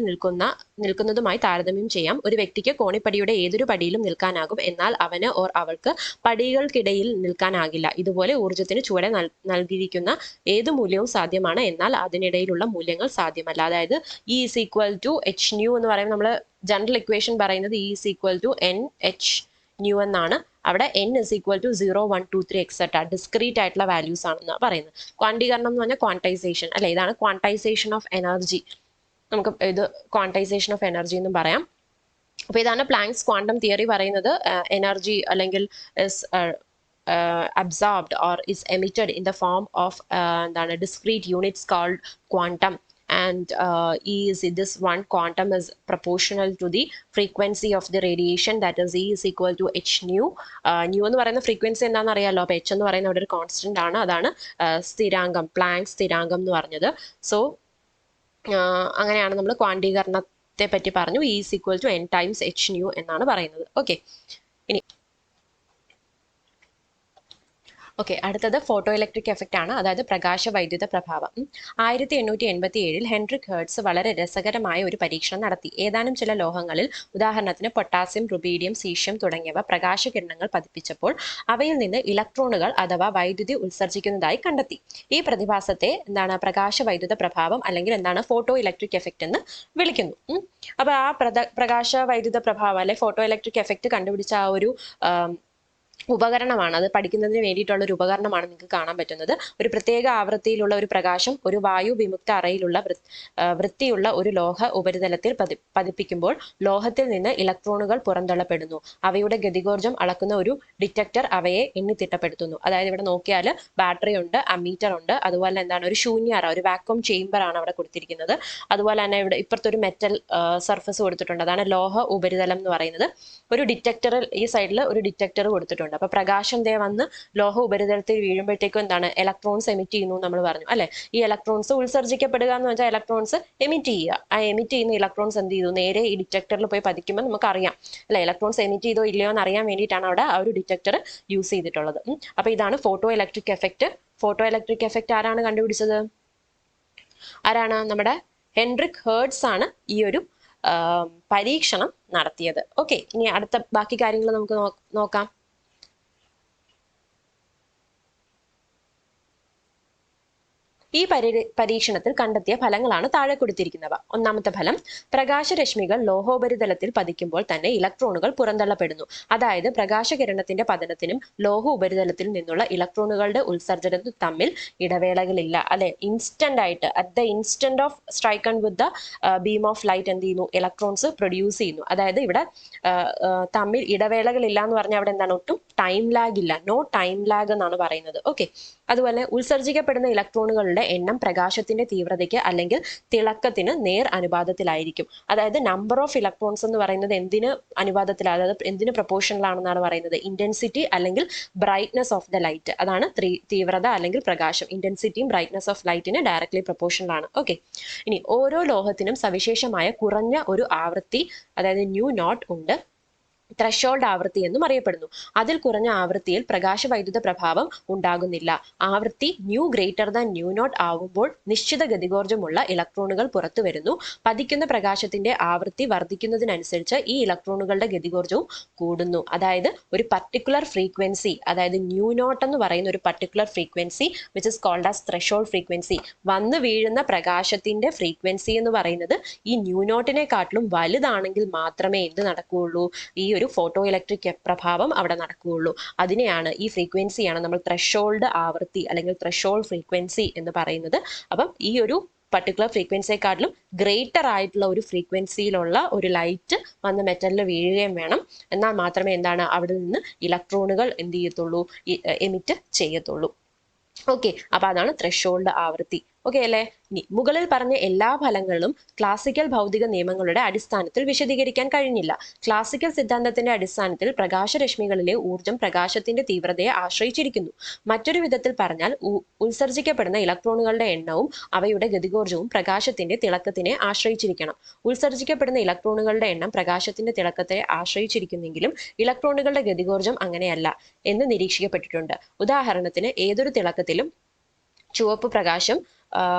നിൽക്കുന്നതുമായി താരതമ്യം ചെയ്യാം. ഒരു വ്യക്തിക്ക് കോണിപ്പടിയുടെ ഏതൊരു പടിയിലും നിൽക്കാനാകും, എന്നാൽ അവന് ഓർ അവൾക്ക് പടികൾക്കിടയിൽ നിൽക്കാനാകില്ല. ഇതുപോലെ ഊർജത്തിന് ചുവടെ നൽകിയിരിക്കുന്ന ഏത് മൂല്യവും സാധ്യമാണ്, എന്നാൽ അതിനിടയിലുള്ള മൂല്യങ്ങൾ സാധ്യമല്ല. അതായത് E=hν എന്ന് പറയുമ്പോൾ നമ്മൾ ജനറൽ ഇക്വേഷൻ പറയുന്നത് E=nhν എന്നാണ്. അവിടെ n is equal to 0, 1, 2, 3 etcetera discrete ആയിട്ടുള്ള വാല്യൂസ് ആണെന്നാണ് പറയുന്നത്. ക്വാണ്ടികരണം എന്ന് പറഞ്ഞാൽ ക്വാണ്ടൈസേഷൻ അല്ലെ, ഇതാണ് ക്വാണ്ടൈസേഷൻ ഓഫ് എനർജി. നമുക്ക് ഇത് ക്വാണ്ടൈസേഷൻ ഓഫ് എനർജി എന്നും പറയാം. അപ്പോൾ ഇതാണ് പ്ലാങ്ക്സ് ക്വാണ്ടം തിയറി പറയുന്നത്. എനർജി അല്ലെങ്കിൽ absorbed or is emitted in the form of discrete units called quantum, and this one quantum is proportional to the frequency of the radiation, that is E is equal to h nu. Nu എന്ന് പറയുന്ന frequency എന്താണെന്ന് അറിയാലോ. അപ്പോൾ h എന്ന് പറയുന്ന അവിടെ ഒരു constant ആണ്, അതാണ് സ്ഥിരാങ്കം, പ്ലാങ്ക് സ്ഥിരാങ്കം എന്ന് പറഞ്ഞത്. സോ അങ്ങനെയാണ് നമ്മൾ ക്വാണ്ടീകരണത്തെ പറ്റി പറഞ്ഞു. E is equal to n times h nu എന്നാണ് പറയുന്നത്. ഓക്കെ, ഇനി അടുത്തത് ഫോട്ടോ ഇലക്ട്രിക് എഫക്റ്റ് ആണ്, അതായത് പ്രകാശ വൈദ്യുത പ്രഭാവം. 1887 ഹെൻറിക് ഹെർട്സ് വളരെ രസകരമായ ഒരു പരീക്ഷണം നടത്തി. ഏതാനും ചില ലോഹങ്ങളിൽ, ഉദാഹരണത്തിന് പൊട്ടാസ്യം, റുബീഡിയം, സീഷ്യം തുടങ്ങിയവ പ്രകാശകിരണങ്ങൾ പതിപ്പിച്ചപ്പോൾ അവയിൽ നിന്ന് ഇലക്ട്രോണുകൾ അഥവാ വൈദ്യുതി ഉത്സർജിക്കുന്നതായി കണ്ടെത്തി. ഈ പ്രതിഭാസത്തെ പ്രകാശ വൈദ്യുത പ്രഭാവം അല്ലെങ്കിൽ ഫോട്ടോ ഇലക്ട്രിക് എഫക്റ്റ് എന്ന് വിളിക്കുന്നു. അപ്പോൾ ആ പ്രകാശ വൈദ്യുത പ്രഭാവം അല്ലെ ഫോട്ടോ ഇലക്ട്രിക് എഫക്റ്റ് കണ്ടുപിടിച്ച ആ ഒരു ഉപകരണമാണ്, അത് പഠിക്കുന്നതിന് വേണ്ടിയിട്ടുള്ള ഒരു ഉപകരണമാണ് നിങ്ങൾക്ക് കാണാൻ പറ്റുന്നത്. ഒരു പ്രത്യേക ആവൃത്തിയിലുള്ള ഒരു പ്രകാശം ഒരു വായു വിമുക്ത അറയിലുള്ള വൃത്തിയുള്ള ഒരു ലോഹ ഉപരിതലത്തിൽ പതിപ്പിക്കുമ്പോൾ ലോഹത്തിൽ നിന്ന് ഇലക്ട്രോണുകൾ പുറന്തള്ളപ്പെടുന്നു. അവയുടെ ഗതികോർജം അളക്കുന്ന ഒരു ഡിറ്റക്ടർ അവയെ എണ്ണിത്തിട്ടപ്പെടുത്തുന്നു. അതായത് ഇവിടെ നോക്കിയാൽ ബാറ്ററി ഉണ്ട്, അമ്മീറ്റർ ഉണ്ട്, അതുപോലെ ഒരു ശൂന്യ അറ, ഒരു വാക്വം ചേംബർ ആണ് അവിടെ കൊടുത്തിരിക്കുന്നത്. അതുപോലെ തന്നെ ഇവിടെ ഇപ്പുറത്തൊരു മെറ്റൽ സർഫസ് കൊടുത്തിട്ടുണ്ട്, അതാണ് ലോഹ ഉപരിതലം എന്ന് പറയുന്നത്. ഒരു ഡിറ്റക്ടർ ഈ സൈഡിൽ ഒരു ഡിറ്റക്ടർ കൊടുത്തിട്ടുണ്ട്. അപ്പൊ പ്രകാശം വന്ന് ലോഹ ഉപരിതലത്തിൽ വീഴുമ്പോഴത്തേക്കും ഇലക്ട്രോൺസ് എമിറ്റ് ചെയ്യുന്നു നമ്മൾ പറഞ്ഞു അല്ലെ. ഈ ഇലക്ട്രോൺസ് ഉത്സർജിക്കപ്പെടുക എന്ന് വെച്ചാൽ ഇലക്ട്രോൺസ് എമിറ്റ് ചെയ്യുക. ആ എമിറ്റ് ചെയ്യുന്ന ഇലക്ട്രോൺസ് എന്ത് ചെയ്തു, നേരെ ഈ ഡിറ്റക്ടറിൽ പോയി പതിക്കുമ്പോൾ നമുക്ക് അറിയാം അല്ലെ, ഇലക്ട്രോൺസ് എമിറ്റ് ചെയ്തോ ഇല്ലയോ എന്ന് അറിയാൻ വേണ്ടിയിട്ടാണ് അവിടെ ആ ഒരു ഡിറ്റക്ടർ യൂസ് ചെയ്തിട്ടുള്ളത്. അപ്പൊ ഇതാണ് photo electric effect. Photo electric effect ആരാണ് കണ്ടുപിടിച്ചത്? ആരാണ്? നമ്മുടെ ഹെൻറിക് ഹെർട്സ് ആണ് ഈ ഒരു പരീക്ഷണം നടത്തിയത്. ഓക്കെ, ഇനി അടുത്ത ബാക്കി കാര്യങ്ങൾ നമുക്ക് നോക്കാം. ഈ പരീക്ഷണത്തിൽ കണ്ടെത്തിയ ഫലങ്ങളാണ് താഴെ കൊടുത്തിരിക്കുന്നവ. ഒന്നാമത്തെ ഫലം, പ്രകാശരശ്മികൾ ലോഹോപരിതലത്തിൽ പതിക്കുമ്പോൾ തന്നെ ഇലക്ട്രോണുകൾ പുറന്തള്ളപ്പെടുന്നു. അതായത് പ്രകാശകിരണത്തിന്റെ പതനത്തിനും ലോഹ ഉപരിതലത്തിൽ നിന്നുള്ള ഇലക്ട്രോണുകളുടെ ഉത്സർജനത്തിനും തമ്മിൽ ഇടവേളകളില്ല അല്ലെ. ഇൻസ്റ്റന്റ് ആയിട്ട് at the instant of strike on with the beam of light എന്ത് ചെയ്യുന്നു, ഇലക്ട്രോൺസ് പ്രൊഡ്യൂസ് ചെയ്യുന്നു. അതായത് ഇവിടെ തമ്മിൽ ഇടവേളകളില്ല എന്ന് പറഞ്ഞാൽ അവിടെ ഒട്ടും ടൈം ലാഗ് ഇല്ല, നോ ടൈം ലാഗ് എന്നാണ് പറയുന്നത്. ഓക്കെ, അതുപോലെ ഉത്സർജിക്കപ്പെടുന്ന ഇലക്ട്രോണുകളുടെ എണ്ണം പ്രകാശത്തിന്റെ തീവ്രതയ്ക്ക് അല്ലെങ്കിൽ തിളക്കത്തിന് നേർ അനുപാതത്തിലായിരിക്കും. അതായത് നമ്പർ ഓഫ് ഇലക്ട്രോൺസ് എന്ന് പറയുന്നത് എന്തിന് അനുപാതത്തിലാണ്, അതായത് എന്തിന് പ്രൊപ്പോർഷനിലാണെന്നാണ് പറയുന്നത്, ഇന്റൻസിറ്റി അല്ലെങ്കിൽ ബ്രൈറ്റ്നസ് ഓഫ് ദ ലൈറ്റ്. അതാണ് തീവ്രത അല്ലെങ്കിൽ പ്രകാശം. ഇന്റൻസിറ്റിയും ബ്രൈറ്റ്നസ് ഓഫ് ലൈറ്റിന് ഡയറക്ട്ലി പ്രൊപ്പോർഷനിലാണ്. ഓക്കെ, ഇനി ഓരോ ലോഹത്തിനും സവിശേഷമായ കുറഞ്ഞ ഒരു ആവൃത്തി, അതായത് ന്യൂ നോട്ട് ഉണ്ട്. ത്രഷോൾഡ് ആവൃത്തി എന്നും അറിയപ്പെടുന്നു. അതിൽ കുറഞ്ഞ ആവൃത്തിയിൽ പ്രകാശ വൈദ്യുത പ്രഭാവം ഉണ്ടാകുന്നില്ല. ആവൃത്തി nu greater than nu nought ആവുമ്പോൾ നിശ്ചിത ഗതികോർജമുള്ള ഇലക്ട്രോണുകൾ പുറത്തു വരുന്നു. പതിക്കുന്ന പ്രകാശത്തിന്റെ ആവൃത്തി വർദ്ധിക്കുന്നതിനനുസരിച്ച് ഈ ഇലക്ട്രോണുകളുടെ ഗതികോർജവും കൂടുന്നു. അതായത് ഒരു പർട്ടിക്കുലർ ഫ്രീക്വൻസി, അതായത് ന്യൂ നോട്ട് എന്ന് പറയുന്ന ഒരു particular frequency which is called as threshold frequency, വന്ന് വീഴുന്ന പ്രകാശത്തിന്റെ ഫ്രീക്വൻസി എന്ന് പറയുന്നത് ഈ ന്യൂ നോട്ടിനെക്കാട്ടിലും വലുതാണെങ്കിൽ മാത്രമേ എന്ത് നടക്കുകയുള്ളൂ, ഈ ഒരു ഫോട്ടോ ഇലക്ട്രിക് പ്രഭാവം അവിടെ നടക്കുകയുള്ളൂ. അതിനെയാണ്, ഈ ഫ്രീക്വൻസിയാണ് നമ്മൾ ത്രഷോൾഡ് ആവൃത്തി അല്ലെങ്കിൽ ത്രഷോൾഡ് ഫ്രീക്വൻസി എന്ന് പറയുന്നത്. അപ്പം ഈ ഒരു പർട്ടിക്കുലർ ഫ്രീക്വൻസിയെക്കാട്ടിലും ഗ്രേറ്റർ ആയിട്ടുള്ള ഒരു ഫ്രീക്വൻസിയിലുള്ള ഒരു ലൈറ്റ് വന്ന് മെറ്റലിൽ വീഴുകയും വേണം. എന്നാൽ മാത്രമേ അവിടെ നിന്ന് ഇലക്ട്രോണുകൾ എന്ത് ചെയ്യത്തുള്ളൂ, എമിറ്റ് ചെയ്യത്തുള്ളൂ. ഓക്കെ, അപ്പൊ അതാണ് ത്രഷോൾഡ് ആവൃത്തി. ഓക്കെ അല്ലേ. ഇനി മുകളിൽ പറഞ്ഞ എല്ലാ ഫലങ്ങളും ക്ലാസിക്കൽ ഭൗതിക നിയമങ്ങളുടെ അടിസ്ഥാനത്തിൽ വിശദീകരിക്കാൻ കഴിഞ്ഞില്ല. ക്ലാസിക്കൽ സിദ്ധാന്തത്തിന്റെ അടിസ്ഥാനത്തിൽ പ്രകാശരശ്മികളിലെ ഊർജം പ്രകാശത്തിന്റെ തീവ്രതയെ ആശ്രയിച്ചിരിക്കുന്നു. മറ്റൊരു വിധത്തിൽ പറഞ്ഞാൽ ഉത്സർജിക്കപ്പെടുന്ന ഇലക്ട്രോണുകളുടെ എണ്ണവും അവയുടെ ഗതികോർജവും പ്രകാശത്തിന്റെ തിളക്കത്തിനെ ആശ്രയിച്ചിരിക്കണം. ഉത്സർജിക്കപ്പെടുന്ന ഇലക്ട്രോണുകളുടെ എണ്ണം പ്രകാശത്തിന്റെ തിളക്കത്തെ ആശ്രയിച്ചിരിക്കുന്നെങ്കിലും ഇലക്ട്രോണുകളുടെ ഗതികോർജം അങ്ങനെയല്ല എന്ന് നിരീക്ഷിക്കപ്പെട്ടിട്ടുണ്ട്. ഉദാഹരണത്തിന് ഏതൊരു തിളക്കത്തിലും ചുവപ്പ് പ്രകാശം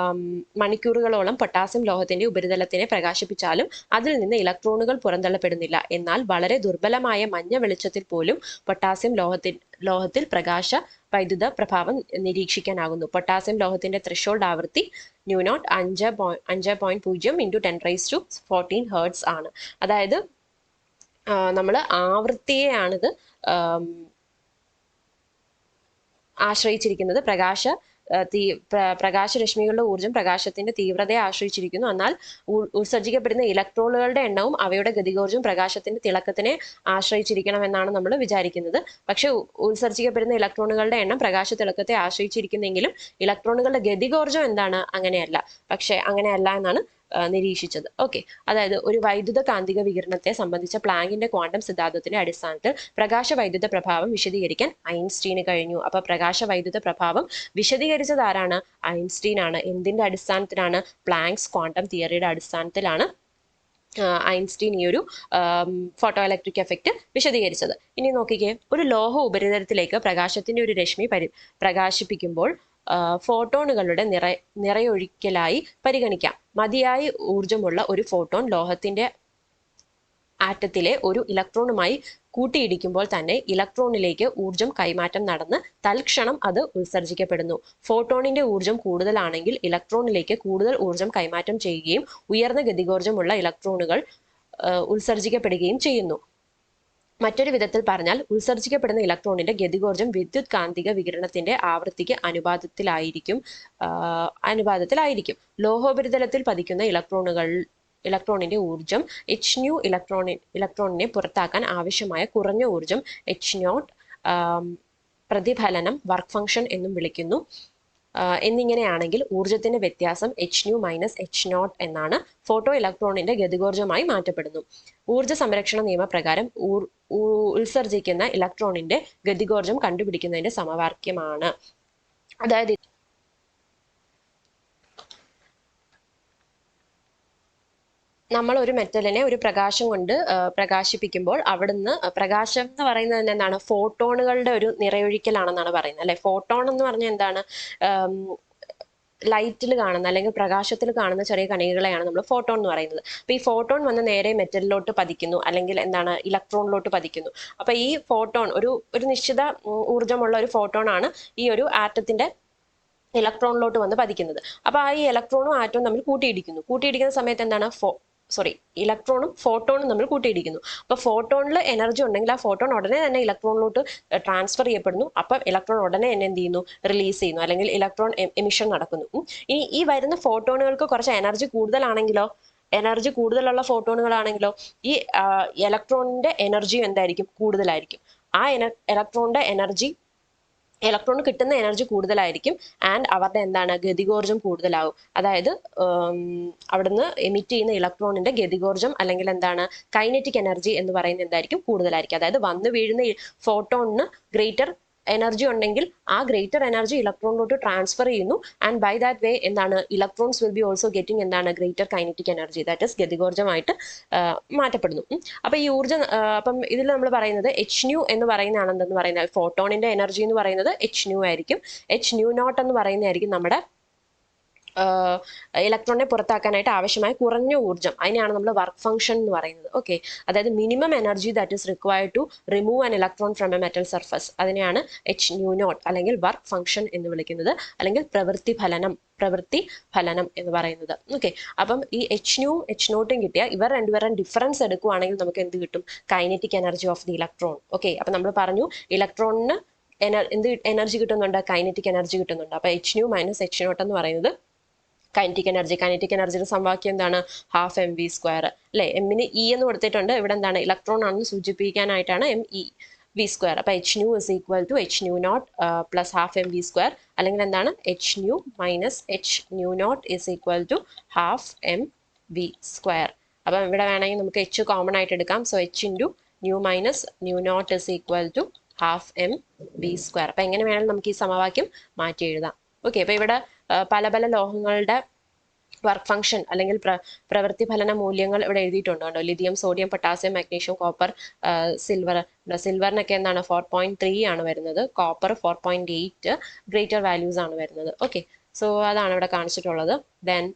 മണിക്കൂറുകളോളം പൊട്ടാസ്യം ലോഹത്തിന്റെ ഉപരിതലത്തിനെ പ്രകാശിപ്പിച്ചാലും അതിൽ നിന്ന് ഇലക്ട്രോണുകൾ പുറന്തള്ളപ്പെടുന്നില്ല. എന്നാൽ വളരെ ദുർബലമായ മഞ്ഞ വെളിച്ചത്തിൽ പോലും പൊട്ടാസ്യം ലോഹത്തിൽ പ്രകാശ വൈദ്യുത പ്രഭാവം നിരീക്ഷിക്കാനാകുന്നു. പൊട്ടാസ്യം ലോഹത്തിന്റെ ത്രഷോൾഡ് ആവൃത്തി ന്യൂ നോട്ട് 5.0 × 10⁻14 ഹെർട്സ് ആണ്. അതായത് നമ്മൾ ആവൃത്തിയെയാണിത് ആശ്രയിച്ചിരിക്കുന്നത് പ്രകാശരശ്മികളുടെ ഊർജ്ജം പ്രകാശത്തിന്റെ തീവ്രതയെ ആശ്രയിച്ചിരിക്കുന്നു. എന്നാൽ ഉത്സർജിക്കപ്പെടുന്ന ഇലക്ട്രോണുകളുടെ എണ്ണവും അവയുടെ ഗതികോർജ്ജം പ്രകാശത്തിന്റെ തിളക്കത്തിനെ ആശ്രയിച്ചിരിക്കണമെന്നാണ് നമ്മൾ വിചാരിക്കുന്നത്. പക്ഷെ ഉത്സർജിക്കപ്പെടുന്ന ഇലക്ട്രോണുകളുടെ എണ്ണം പ്രകാശ തിളക്കത്തെ ആശ്രയിച്ചിരിക്കുന്നെങ്കിലും ഇലക്ട്രോണുകളുടെ ഗതികോർജ്ജം എന്താണ്? അങ്ങനെയല്ല. പക്ഷെ അങ്ങനെയല്ല എന്നാണ് നിരീക്ഷിച്ചത്. ഓക്കെ, അതായത് ഒരു വൈദ്യുത കാന്തിക വികിരണത്തെ സംബന്ധിച്ച പ്ലാങ്കിന്റെ ക്വാണ്ടം സിദ്ധാന്തത്തിന്റെ അടിസ്ഥാനത്തിൽ പ്രകാശ വൈദ്യുത പ്രഭാവം വിശദീകരിക്കാൻ ഐൻസ്റ്റീന് കഴിഞ്ഞു. അപ്പൊ പ്രകാശ വൈദ്യുത പ്രഭാവം വിശദീകരിച്ചത് ആരാണ്? ഐൻസ്റ്റീൻ ആണ്. എന്തിന്റെ അടിസ്ഥാനത്തിലാണ്? പ്ലാങ്ക്സ് ക്വാണ്ടം തിയറിയുടെ അടിസ്ഥാനത്തിലാണ് ഐൻസ്റ്റീൻ ഈ ഒരു ഫോട്ടോ ഇലക്ട്രിക് എഫക്റ്റ് വിശദീകരിച്ചത്. ഇനി നോക്കിക്കേ, ഒരു ലോഹ ഉപരിതലത്തിലേക്ക് പ്രകാശത്തിന്റെ ഒരു രശ്മി പ്രകാശിപ്പിക്കുമ്പോൾ ഫോട്ടോണുകളുടെ നിറയൊഴിക്കലായി പരിഗണിക്കാം. മതിയായ ഊർജമുള്ള ഒരു ഫോട്ടോൺ ലോഹത്തിന്റെ ആറ്റത്തിലെ ഒരു ഇലക്ട്രോണുമായി കൂട്ടിയിടിക്കുമ്പോൾ തന്നെ ഇലക്ട്രോണിലേക്ക് ഊർജം കൈമാറ്റം നടന്ന് തൽക്ഷണം അത് ഉത്സർജിക്കപ്പെടുന്നു. ഫോട്ടോണിന്റെ ഊർജം കൂടുതലാണെങ്കിൽ ഇലക്ട്രോണിലേക്ക് കൂടുതൽ ഊർജം കൈമാറ്റം ചെയ്യുകയും ഉയർന്ന ഗതികോർജമുള്ള ഇലക്ട്രോണുകൾ ഉത്സർജിക്കപ്പെടുകയും ചെയ്യുന്നു. മറ്റൊരു വിധത്തിൽ പറഞ്ഞാൽ ഉത്സർജിക്കപ്പെടുന്ന ഇലക്ട്രോണിന്റെ ഗതികോർജം വിദ്യുത് കാന്തിക വികിരണത്തിന്റെ ആവൃത്തിക്ക് അനുപാതത്തിലായിരിക്കും. ലോഹോപരിതലത്തിൽ പതിക്കുന്ന ഇലക്ട്രോണിന്റെ ഊർജം hν ഇലക്ട്രോണിനെ പുറത്താക്കാൻ ആവശ്യമായ കുറഞ്ഞ ഊർജം h0 പ്രതിഫലനം വർക്ക് ഫംഗ്ഷൻ എന്നും വിളിക്കുന്നു. എന്നിങ്ങനെയാണെങ്കിൽ ഊർജത്തിന്റെ വ്യത്യാസം hν - h0 എന്നാണ് ഫോട്ടോ ഇലക്ട്രോണിന്റെ ഗതികോർജമായി മാറ്റപ്പെടുന്നു. ഊർജ സംരക്ഷണ നിയമപ്രകാരം ഉത്സർജിക്കുന്ന ഇലക്ട്രോണിന്റെ ഗതികോർജം കണ്ടുപിടിക്കുന്നതിന്റെ സമവാക്യമാണ്. അതായത് നമ്മൾ ഒരു മെറ്റലിനെ ഒരു പ്രകാശം കൊണ്ട് പ്രകാശിപ്പിക്കുമ്പോൾ അവിടുന്ന് പ്രകാശം എന്ന് പറയുന്നത് എന്താണ്? ഫോട്ടോണുകളുടെ ഒരു നിറയൊഴിക്കലാണെന്നാണ് പറയുന്നത് അല്ലെ. ഫോട്ടോൺ എന്ന് പറഞ്ഞാൽ എന്താണ്? ലൈറ്റിൽ കാണുന്ന അല്ലെങ്കിൽ പ്രകാശത്തിൽ കാണുന്ന ചെറിയ കണികകളെയാണ് നമ്മൾ ഫോട്ടോൺ എന്ന് പറയുന്നത്. അപ്പൊ ഈ ഫോട്ടോൺ വന്ന് നേരെ മെറ്റലിലോട്ട് പതിക്കുന്നു, അല്ലെങ്കിൽ എന്താണ്? ഇലക്ട്രോണിലോട്ട് പതിക്കുന്നു. അപ്പൊ ഈ ഫോട്ടോൺ ഒരു നിശ്ചിത ഊർജ്ജമുള്ള ഒരു ഫോട്ടോൺ ആണ് ഈ ഒരു ആറ്റത്തിന്റെ ഇലക്ട്രോണിലോട്ട് വന്ന് പതിക്കുന്നത്. അപ്പൊ ആ ഈ ഇലക്ട്രോണും ആറ്റവും തമ്മിൽ കൂട്ടിയിടിക്കുന്ന സമയത്ത് എന്താണ്? ഇലക്ട്രോണും ഫോട്ടോണും തമ്മിൽ കൂട്ടിയിടിക്കുന്നു. അപ്പൊ ഫോട്ടോണിൽ എനർജി ഉണ്ടെങ്കിൽ ആ ഫോട്ടോൺ ഉടനെ തന്നെ ഇലക്ട്രോണിലോട്ട് ട്രാൻസ്ഫർ ചെയ്യപ്പെടുന്നു. അപ്പൊ ഇലക്ട്രോൺ ഉടനെ തന്നെ എന്ത് ചെയ്യുന്നു? റിലീസ് ചെയ്യുന്നു, അല്ലെങ്കിൽ ഇലക്ട്രോൺ എമിഷൻ നടക്കുന്നു. ഇനി ഈ വരുന്ന ഫോട്ടോണുകൾക്ക് കുറച്ച് എനർജി കൂടുതലാണെങ്കിലോ, എനർജി കൂടുതലുള്ള ഫോട്ടോണുകളാണെങ്കിലോ ഈ ഇലക്ട്രോണിന്റെ എനർജി എന്തായിരിക്കും? കൂടുതലായിരിക്കും. ആ ഇലക്ട്രോൺ കിട്ടുന്ന എനർജി കൂടുതലായിരിക്കും. ആൻഡ് അവരുടെ എന്താണ്? ഗതികോർജം കൂടുതലാവും. അതായത് അവിടുന്ന് എമിറ്റ് ചെയ്യുന്ന ഇലക്ട്രോണിന്റെ ഗതികോർജം അല്ലെങ്കിൽ എന്താണ്? കൈനറ്റിക് എനർജി എന്ന് പറയുന്നത് എന്തായിരിക്കും? കൂടുതലായിരിക്കും. അതായത് വന്ന് വീഴുന്ന ഫോട്ടോണിന് ഗ്രേറ്റർ എനർജി ഉണ്ടെങ്കിൽ ആ ഗ്രേറ്റർ എനർജി ഇലക്ട്രോണിലോട്ട് ട്രാൻസ്ഫർ ചെയ്യുന്നു. ആൻഡ് ബൈ ദാറ്റ് വേ എന്താണ്? Electrons will be also getting എന്താണ്? Greater kinetic energy, that is ഗതികോർജമായിട്ട് മാറ്റപ്പെടുന്നു. അപ്പൊ ഈ അപ്പം ഇതിൽ നമ്മൾ പറയുന്നത് hν എന്ന് പറയുന്നതാണ് എന്തെന്ന് പറയുന്നത്? ഫോട്ടോണിന്റെ എനർജി എന്ന് പറയുന്നത് hν ആയിരിക്കും. hν0 എന്ന് പറയുന്നതായിരിക്കും നമ്മുടെ ഇലക്ട്രോണിനെ പുറത്താക്കാനായിട്ട് ആവശ്യമായ കുറഞ്ഞ ഊർജ്ജം. അതിനെയാണ് നമ്മൾ വർക്ക് ഫംഗ്ഷൻ എന്ന് പറയുന്നത്. ഓക്കെ, അതായത് minimum energy that is required to remove an electron from a metal surface, അതിനെയാണ് hν0 അല്ലെങ്കിൽ വർക്ക് ഫംഗ്ഷൻ എന്ന് വിളിക്കുന്നത്, അല്ലെങ്കിൽ പ്രവൃത്തി ഫലനം എന്ന് പറയുന്നത്. ഓക്കെ, അപ്പം ഈ hν h0 കിട്ടിയ ഇവർ രണ്ടുപേരും ഡിഫറൻസ് എടുക്കുവാണെങ്കിൽ നമുക്ക് എന്ത് കിട്ടും? Kinetic energy of the electron. Okay, അപ്പൊ നമ്മൾ പറഞ്ഞു ഇലക്ട്രോണിന് എന്ത് എനർജി കിട്ടുന്നുണ്ട്? കൈനറ്റിക് എനർജി കിട്ടുന്നുണ്ട്. അപ്പൊ hν - h0 എന്ന് പറയുന്നത് കൈനറ്റിക് എനർജിയുടെ സമവാക്യം എന്താണ്? ½ mv². അല്ലെ, എമ്മിന് ഇ എന്ന് കൊടുത്തിട്ടുണ്ട്. ഇവിടെ എന്താണ്? ഇലക്ട്രോൺ ആണെന്ന് സൂചിപ്പിക്കാനായിട്ടാണ് mv². അപ്പൊ hν = hν0 + ½ mv², അല്ലെങ്കിൽ എന്താണ്? hν - hν0 = ½ mv². അപ്പൊ ഇവിടെ വേണമെങ്കിൽ നമുക്ക് h കോമൺ ആയിട്ട് എടുക്കാം. So h × ν - ν0 = ½ mv². അപ്പൊ എങ്ങനെ വേണമെങ്കിലും നമുക്ക് ഈ സമവാക്യം മാറ്റി എഴുതാം. ഓക്കെ, അപ്പൊ ഇവിടെ പല ലോഹങ്ങളുടെ വർക്ക് ഫംഗ്ഷൻ അല്ലെങ്കിൽ പ്രവൃത്തി ഫലന മൂല്യങ്ങൾ ഇവിടെ എഴുതിയിട്ടുണ്ട്. Lithium, sodium, potassium, magnesium, copper, സിൽവറിനൊക്കെ എന്താണ്? 4.3 ആണ് വരുന്നത്. കോപ്പർ 4.8 ഗ്രേറ്റർ വാല്യൂസ് ആണ് വരുന്നത്. ഓക്കെ, സോ അതാണ് ഇവിടെ കാണിച്ചിട്ടുള്ളത്. ദെൻ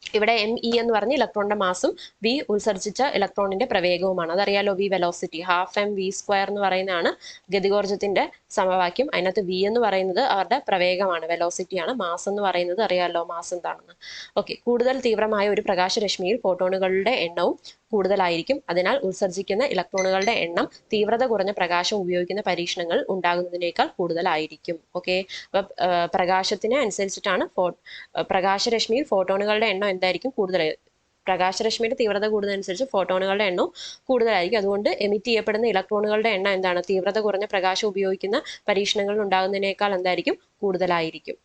ഇവിടെ me എന്ന് പറഞ്ഞ ഇലക്ട്രോണിന്റെ മാസും v ഉത്സർജിച്ച ഇലക്ട്രോണിന്റെ പ്രവേഗവുമാണ്. അതറിയാലോ, v വെലോസിറ്റി. ½ mv² എന്ന് പറയുന്നതാണ് ഗതികോർജത്തിന്റെ സമവാക്യം. അതിനകത്ത് v എന്ന് പറയുന്നത് അവരുടെ പ്രവേഗമാണ്, വെലോസിറ്റിയാണ്. മാസ് എന്ന് പറയുന്നത് അറിയാലോ, മാസ് എന്താണെന്ന്. ഓക്കെ, കൂടുതൽ തീവ്രമായ ഒരു പ്രകാശരശ്മിയിൽ ഫോട്ടോണുകളുടെ എണ്ണവും കൂടുതലായിരിക്കും. അതിനാൽ ഉത്സർജിക്കുന്ന ഇലക്ട്രോണുകളുടെ എണ്ണം തീവ്രത കുറഞ്ഞ പ്രകാശം ഉപയോഗിക്കുന്ന പരീക്ഷണങ്ങൾ ഉണ്ടാകുന്നതിനേക്കാൾ കൂടുതലായിരിക്കും. ഓക്കെ, അപ്പൊ പ്രകാശത്തിന് അനുസരിച്ചിട്ടാണ് പ്രകാശരശ്മിയിൽ ഫോട്ടോണുകളുടെ എണ്ണം എന്തായിരിക്കും കൂടുതൽ. പ്രകാശരശ്മിയുടെ തീവ്രത കൂടുന്നതനുസരിച്ച് ഫോട്ടോണുകളുടെ എണ്ണവും കൂടുതലായിരിക്കും. അതുകൊണ്ട് എമിറ്റ് ചെയ്യപ്പെടുന്ന ഇലക്ട്രോണുകളുടെ എണ്ണം എന്താണ്, തീവ്രത കുറഞ്ഞ പ്രകാശം ഉപയോഗിക്കുന്ന പരീക്ഷണങ്ങളിൽ ഉണ്ടാകുന്നതിനേക്കാൾ എന്തായിരിക്കും, കൂടുതലായിരിക്കും.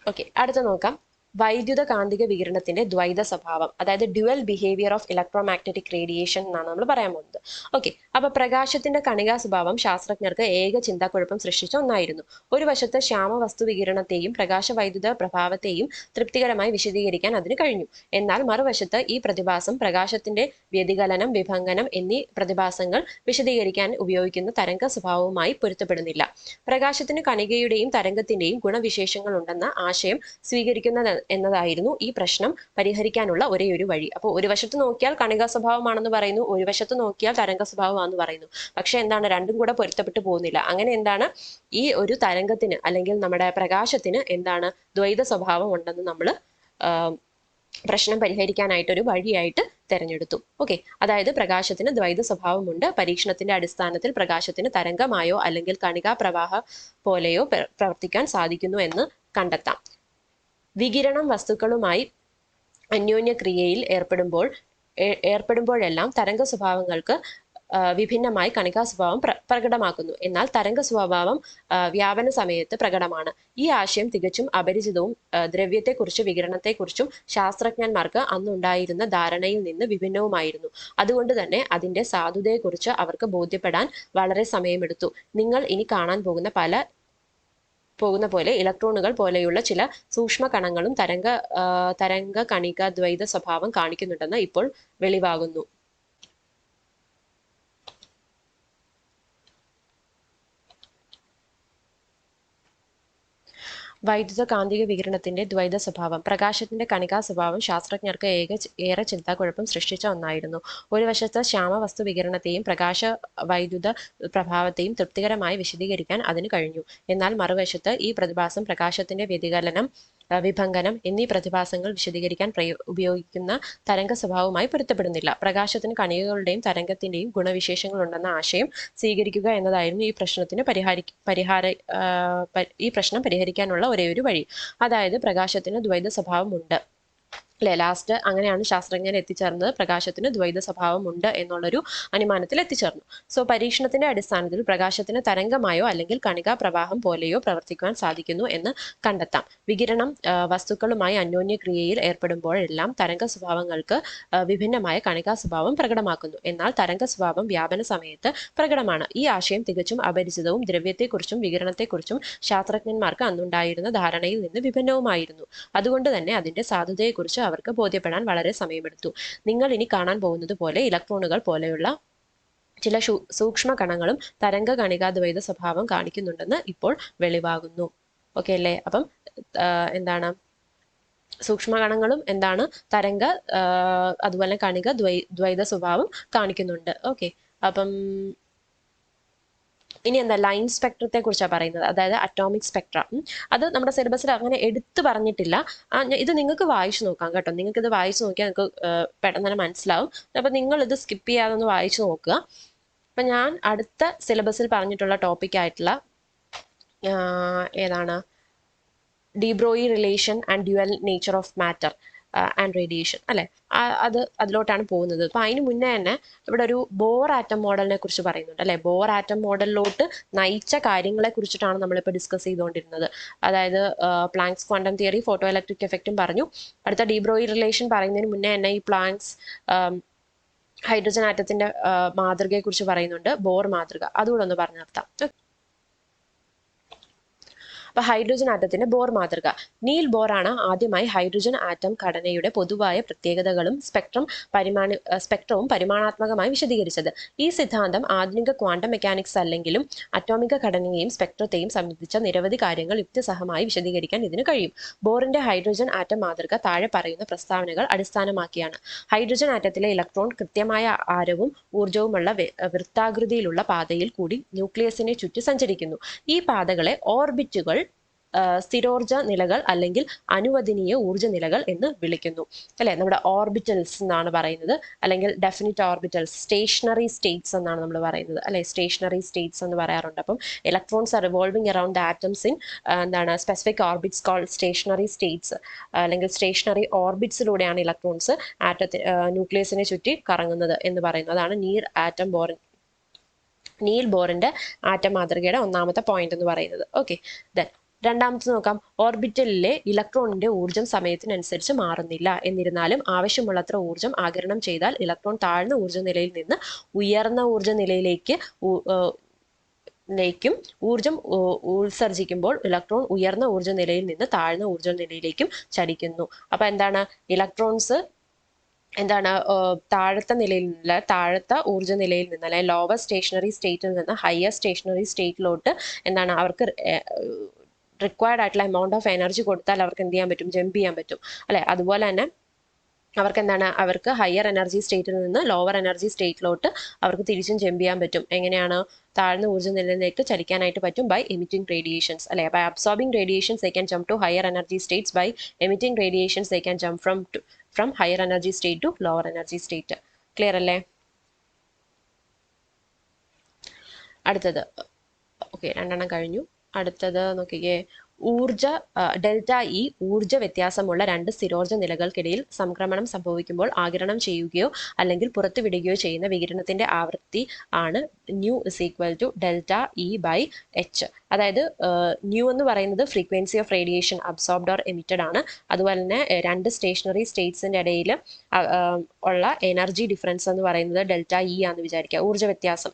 ഓക്കെ, അടുത്ത നോക്കാം. വൈദ്യുത കാന്തിക വികിരണത്തിന്റെ ദ്വൈത സ്വഭാവം, അതായത് dual behaviour of electromagnetic radiation എന്നാണ് നമ്മൾ പറയാൻ പോകുന്നത്. ഓക്കെ, അപ്പൊ പ്രകാശത്തിന്റെ കണികാ സ്വഭാവം ശാസ്ത്രജ്ഞർക്ക് ഏക ചിന്താക്കുഴപ്പം സൃഷ്ടിച്ച ഒന്നായിരുന്നു. ഒരു വശത്ത് ശ്യാമവസ്തു വികിരണത്തെയും പ്രകാശ വൈദ്യുത പ്രഭാവത്തെയും തൃപ്തികരമായി വിശദീകരിക്കാൻ അതിന് കഴിഞ്ഞു. എന്നാൽ മറുവശത്ത് ഈ പ്രതിഭാസം പ്രകാശത്തിന്റെ വ്യതികലനം, വിഭംഗനം എന്നീ പ്രതിഭാസങ്ങൾ വിശദീകരിക്കാൻ ഉപയോഗിക്കുന്ന തരംഗ സ്വഭാവവുമായി പൊരുത്തപ്പെടുന്നില്ല. പ്രകാശത്തിന് കണികയുടെയും തരംഗത്തിന്റെയും ഗുണവിശേഷങ്ങൾ ഉണ്ടെന്ന ആശയം സ്വീകരിക്കുന്ന എന്നതായിരുന്നു ഈ പ്രശ്നം പരിഹരിക്കാനുള്ള ഒരേയൊരു വഴി. അപ്പോൾ ഒരു വശത്ത് നോക്കിയാൽ കണികാ സ്വഭാവമാണെന്ന് പറയുന്നു, ഒരു വശത്ത് നോക്കിയാൽ തരംഗ സ്വഭാവമാണെന്ന് പറയുന്നു. പക്ഷെ എന്താണ്, രണ്ടും കൂടെ പൊരുത്തപ്പെട്ടു പോകുന്നില്ല. അങ്ങനെ എന്താണ്, ഈ ഒരു തരംഗത്തിന് അല്ലെങ്കിൽ നമ്മുടെ പ്രകാശത്തിന് എന്താണ്, ദ്വൈത സ്വഭാവം ഉണ്ടെന്ന് നമ്മൾ പ്രശ്നം പരിഹരിക്കാനായിട്ടൊരു വഴിയായിട്ട് തിരഞ്ഞെടുത്തു. ഓക്കെ, അതായത് പ്രകാശത്തിന് ദ്വൈത സ്വഭാവമുണ്ട്. പരീക്ഷണത്തിന്റെ അടിസ്ഥാനത്തിൽ പ്രകാശത്തിന് തരംഗമായോ അല്ലെങ്കിൽ കണികാ പ്രവാഹ പോലെയോ പ്രവർത്തിക്കാൻ സാധിക്കുന്നു എന്ന് കണ്ടെത്താം. വികിരണം വസ്തുക്കളുമായി അന്യോന്യ ക്രിയയിൽ ഏർപ്പെടുമ്പോഴെല്ലാം തരംഗ സ്വഭാവങ്ങൾക്ക് വിഭിന്നമായി കണികാ സ്വഭാവം പ്രകടമാക്കുന്നു. എന്നാൽ തരംഗ സ്വഭാവം വ്യാപന സമയത്ത് പ്രകടമാണ്. ഈ ആശയം തികച്ചും അപരിചിതവും ദ്രവ്യത്തെക്കുറിച്ചും വികിരണത്തെക്കുറിച്ചും ശാസ്ത്രജ്ഞന്മാർക്ക് അന്നുണ്ടായിരുന്ന ധാരണയിൽ നിന്ന് വിഭിന്നവുമായിരുന്നു. അതുകൊണ്ട് തന്നെ അതിന്റെ സാധുതയെക്കുറിച്ച് അവർക്ക് ബോധ്യപ്പെടാൻ വളരെ സമയമെടുത്തു. നിങ്ങൾ ഇനി കാണാൻ പോകുന്ന പോലെ ഇലക്ട്രോണുകൾ പോലെയുള്ള ചില സൂക്ഷ്മ കണങ്ങളും തരംഗ കണിക ദ്വൈത സ്വഭാവം കാണിക്കുന്നുണ്ടെന്ന് ഇപ്പോൾ വെളിവാകുന്നു. വൈദ്യുത കാന്തിക വികിരണത്തിന്റെ ദ്വൈത സ്വഭാവം. പ്രകാശത്തിന്റെ കണികാ സ്വഭാവം ശാസ്ത്രജ്ഞർക്ക് ഏറെ ചിന്താക്കുഴപ്പം സൃഷ്ടിച്ച ഒന്നായിരുന്നു. ഒരു വശത്ത് ശ്യാമവസ്തു വികിരണത്തെയും പ്രകാശ വൈദ്യുത പ്രഭാവത്തെയും തൃപ്തികരമായി വിശദീകരിക്കാൻ അതിന് കഴിഞ്ഞു. എന്നാൽ മറുവശത്ത് ഈ പ്രതിഭാസം പ്രകാശത്തിന്റെ വ്യതികലനം, വിഭംഗനം എന്നീ പ്രതിഭാസങ്ങൾ വിശദീകരിക്കാൻ ഉപയോഗിക്കുന്ന തരംഗ സ്വഭാവവുമായി പൊരുത്തപ്പെടുന്നില്ല. പ്രകാശത്തിന് കണികകളുടെയും തരംഗത്തിന്റെയും ഗുണവിശേഷങ്ങൾ ഉണ്ടെന്ന ആശയം സ്വീകരിക്കുക എന്നതായിരുന്നു ഈ പ്രശ്നം പരിഹരിക്കാനുള്ള ഒരേയൊരു വഴി. അതായത് പ്രകാശത്തിന് ദ്വൈത സ്വഭാവമുണ്ട് അല്ലെ, ലാസ്റ്റ് അങ്ങനെയാണ് ശാസ്ത്രജ്ഞർ എത്തിച്ചേർന്നത്. പ്രകാശത്തിന് ദ്വൈത സ്വഭാവമുണ്ട് എന്നുള്ളൊരു അനുമാനത്തിൽ എത്തിച്ചേർന്നു. സോ പരീക്ഷണത്തിന്റെ അടിസ്ഥാനത്തിൽ പ്രകാശത്തിന് തരംഗമായോ അല്ലെങ്കിൽ കണികാ പ്രവാഹം പോലെയോ പ്രവർത്തിക്കുവാൻ സാധിക്കുന്നു എന്ന് കണ്ടെത്താം. വികിരണം വസ്തുക്കളുമായി അന്യോന്യ ക്രിയയിൽ ഏർപ്പെടുമ്പോഴെല്ലാം തരംഗ സ്വഭാവങ്ങൾക്ക് വിഭിന്നമായ കണികാ സ്വഭാവം പ്രകടമാക്കുന്നു. എന്നാൽ തരംഗ സ്വഭാവം വ്യാപന സമയത്ത് പ്രകടമാണ്. ഈ ആശയം തികച്ചും അപരിചിതവും ദ്രവ്യത്തെക്കുറിച്ചും വികിരണത്തെക്കുറിച്ചും ശാസ്ത്രജ്ഞന്മാർക്ക് അന്നുണ്ടായിരുന്ന ധാരണയിൽ നിന്ന് വിഭിന്നവുമായിരുന്നു. അതുകൊണ്ട് തന്നെ അതിന്റെ സാധുതയെക്കുറിച്ച് അവർക്ക് ബോധ്യപ്പെടാൻ വളരെ സമയമെടുത്തു. നിങ്ങൾ ഇനി കാണാൻ പോകുന്നത് പോലെ ഇലക്ട്രോണുകൾ പോലെയുള്ള ചില സൂക്ഷ്മ കണങ്ങളും തരംഗ കണികാ ദ്വൈത സ്വഭാവം കാണിക്കുന്നുണ്ടെന്ന് ഇപ്പോൾ വെളിവാകുന്നു. ഓക്കെ അല്ലേ? അപ്പം എന്താണ്, സൂക്ഷ്മകണങ്ങളും എന്താണ്, തരംഗ അതുപോലെ കണിക ദ്വൈത സ്വഭാവം കാണിക്കുന്നുണ്ട്. ഓക്കെ, അപ്പം ഇനി എന്താ, ലൈൻ സ്പെക്ട്രത്തെ കുറിച്ചാണ് പറയുന്നത്, അതായത് അറ്റോമിക് സ്പെക്ട്ര. അത് നമ്മുടെ സിലബസിൽ അങ്ങനെ എടുത്തു പറഞ്ഞിട്ടില്ല. ഇത് നിങ്ങൾക്ക് വായിച്ചു നോക്കാം കേട്ടോ. നിങ്ങൾക്ക് ഇത് വായിച്ചു നോക്കിയാൽ നിങ്ങൾക്ക് പെട്ടെന്ന് തന്നെ മനസ്സിലാവും. അപ്പം നിങ്ങൾ ഇത് സ്കിപ്പ് ചെയ്യാതെ ഒന്ന് വായിച്ചു നോക്കുക. അപ്പം ഞാൻ അടുത്ത സിലബസിൽ പറഞ്ഞിട്ടുള്ള ടോപ്പിക് ആയിട്ടുള്ള ഏതാണ്, D Broglie relation and dual nature of matter and radiation അല്ലെ, അതിലോട്ടാണ് പോകുന്നത്. അപ്പൊ അതിന് മുന്നേ തന്നെ ഇവിടെ ഒരു ബോർ ആറ്റം മോഡലിനെ കുറിച്ച് പറയുന്നുണ്ട് അല്ലെ. ബോർ ആറ്റം മോഡലിലോട്ട് നയിച്ച കാര്യങ്ങളെ കുറിച്ചിട്ടാണ് നമ്മളിപ്പോൾ ഡിസ്കസ് ചെയ്തുകൊണ്ടിരുന്നത്. അതായത് Planck's quantum theory, photo electric എഫക്റ്റും പറഞ്ഞു. അടുത്ത ഡി ബ്രോയി റിലേഷൻ പറയുന്നതിന് മുന്നേ തന്നെ ഈ പ്ലാങ്ക്സ് ഹൈഡ്രജൻ ആറ്റത്തിന്റെ മാതൃകയെ കുറിച്ച് പറയുന്നുണ്ട്, ബോർ മാതൃക. അതുകൂടെ ഒന്ന് പറഞ്ഞു നിർത്താം. അപ്പൊ ഹൈഡ്രജൻ ആറ്റത്തിന്റെ ബോർ മാതൃക. നീൽ ബോർ ആണ് ആദ്യമായി ഹൈഡ്രജൻ ആറ്റം ഘടനയുടെ പൊതുവായ പ്രത്യേകതകളും സ്പെക്ട്രവും പരിമാണാത്മകമായി വിശദീകരിച്ചത്. ഈ സിദ്ധാന്തം ആധുനിക ക്വാണ്ടം മെക്കാനിക്സ് അല്ലെങ്കിലും അറ്റോമിക ഘടനയെയും സ്പെക്ട്രത്തെയും സംബന്ധിച്ച നിരവധി കാര്യങ്ങൾ യുക്തിസഹമായി വിശദീകരിക്കാൻ ഇതിന് കഴിയും. ബോറിന്റെ ഹൈഡ്രജൻ ആറ്റം മാതൃക താഴെ പറയുന്ന പ്രസ്താവനകൾ അടിസ്ഥാനമാക്കിയാണ്. ഹൈഡ്രജൻ ആറ്റത്തിലെ ഇലക്ട്രോൺ കൃത്യമായ ആരവും ഊർജവുമുള്ള വൃത്താകൃതിയിലുള്ള പാതയിൽ കൂടി ന്യൂക്ലിയസിനെ ചുറ്റി സഞ്ചരിക്കുന്നു. ഈ പാതകളെ ഓർബിറ്റുകൾ സ്ഥിരോർജ നിലകൾ അല്ലെങ്കിൽ അനുവദനീയ ഊർജ്ജ നിലകൾ എന്ന് വിളിക്കുന്നു. അല്ലെ, നമ്മുടെ ഓർബിറ്റൽസ് എന്നാണ് പറയുന്നത്, അല്ലെങ്കിൽ ഡെഫിനിറ്റ് ഓർബിറ്റൽസ്, സ്റ്റേഷനറി സ്റ്റേറ്റ്സ് എന്നാണ് നമ്മൾ പറയുന്നത്. അല്ലെ, സ്റ്റേഷനറി സ്റ്റേറ്റ്സ് എന്ന് പറയാറുണ്ട്. അപ്പം electrons are revolving around the atoms in എന്താണ് specific orbits called stationary states, അല്ലെങ്കിൽ സ്റ്റേഷനറി ഓർബിറ്റ്സിലൂടെയാണ് ഇലക്ട്രോൺസ് ന്യൂക്ലിയസിനെ ചുറ്റി കറങ്ങുന്നത് എന്ന് പറയുന്നത്. അതാണ് നീൽ ബോറിന്റെ ആറ്റം മാതൃകയുടെ ഒന്നാമത്തെ പോയിന്റ് എന്ന് പറയുന്നത്. ഓക്കെ, ദെൻ രണ്ടാമത്തെ നോക്കാം. ഓർബിറ്റലിലെ ഇലക്ട്രോണിന്റെ ഊർജ്ജം സമയത്തിനനുസരിച്ച് മാറുന്നില്ല. എന്നിരുന്നാലും ആവശ്യമുള്ളത്ര ഊർജ്ജം ആഗിരണം ചെയ്താൽ ഇലക്ട്രോൺ താഴ്ന്ന ഊർജ്ജ നിലയിൽ നിന്ന് ഉയർന്ന ഊർജ്ജ നിലയിലേക്കും ഊർജ്ജം ഉത്സർജിക്കുമ്പോൾ ഇലക്ട്രോൺ ഉയർന്ന ഊർജ്ജ നിലയിൽ നിന്ന് താഴ്ന്ന ഊർജ്ജ നിലയിലേക്കും ചലിക്കുന്നു. അപ്പൊ എന്താണ്, ഇലക്ട്രോൺസ് താഴത്തെ ഊർജ്ജ നിലയിൽ നിന്ന് അല്ലെങ്കിൽ ലോവർ സ്റ്റേഷനറി സ്റ്റേറ്റിൽ നിന്ന് ഹയർ സ്റ്റേഷനറി സ്റ്റേറ്റിലോട്ട് അവർക്ക് റിക്വയർഡ് ആയിട്ടുള്ള എമൗണ്ട് ഓഫ് എനർജി കൊടുത്താൽ അവർക്ക് എന്ത് ചെയ്യാൻ പറ്റും, ജമ്പ് ചെയ്യാൻ പറ്റും. അല്ലെ, അതുപോലെ തന്നെ അവർക്ക് ഹയർ എനർജി സ്റ്റേറ്റിൽ നിന്ന് ലോവർ എനർജി സ്റ്റേറ്റിലോട്ട് അവർക്ക് തിരിച്ചും ജമ്പ് ചെയ്യാൻ പറ്റും. എങ്ങനെയാണ്, താഴ്ന്ന ഊർജ്ജ നിലയിലേക്ക് ചലിക്കാനായിട്ട് പറ്റും ബൈ എമിറ്റിംഗ് റേഡിയേഷൻസ്. അല്ലെ, by absorbing radiations they can jump to higher energy states. By emitting radiations they can jump from higher energy state to lower energy state. Clear അല്ലേ? അടുത്തത് ഓക്കെ, രണ്ടെണ്ണം കഴിഞ്ഞു. അടുത്തത് നോക്കിക്കേ, ഡെൽറ്റ ഇ ഊർജ്ജ വ്യത്യാസമുള്ള രണ്ട് സ്ഥിരോർജ്ജ നിലകൾക്കിടയിൽ സംക്രമണം സംഭവിക്കുമ്പോൾ ആഗിരണം ചെയ്യുകയോ അല്ലെങ്കിൽ പുറത്തുവിടുകയോ ചെയ്യുന്ന വികിരണത്തിന്റെ ആവൃത്തി ആണ് nu is equal to delta E by h. അതായത് ന്യൂ എന്ന് പറയുന്നത് frequency of radiation absorbed or emitted ആണ്. അതുപോലെ തന്നെ രണ്ട് സ്റ്റേഷനറി സ്റ്റേറ്റ്സിന്റെ ഇടയിൽ ഉള്ള എനർജി ഡിഫറൻസ് എന്ന് പറയുന്നത് ഡെൽറ്റ ഇ ആണെന്ന് വിചാരിക്കുക. ഊർജ്ജ വ്യത്യാസം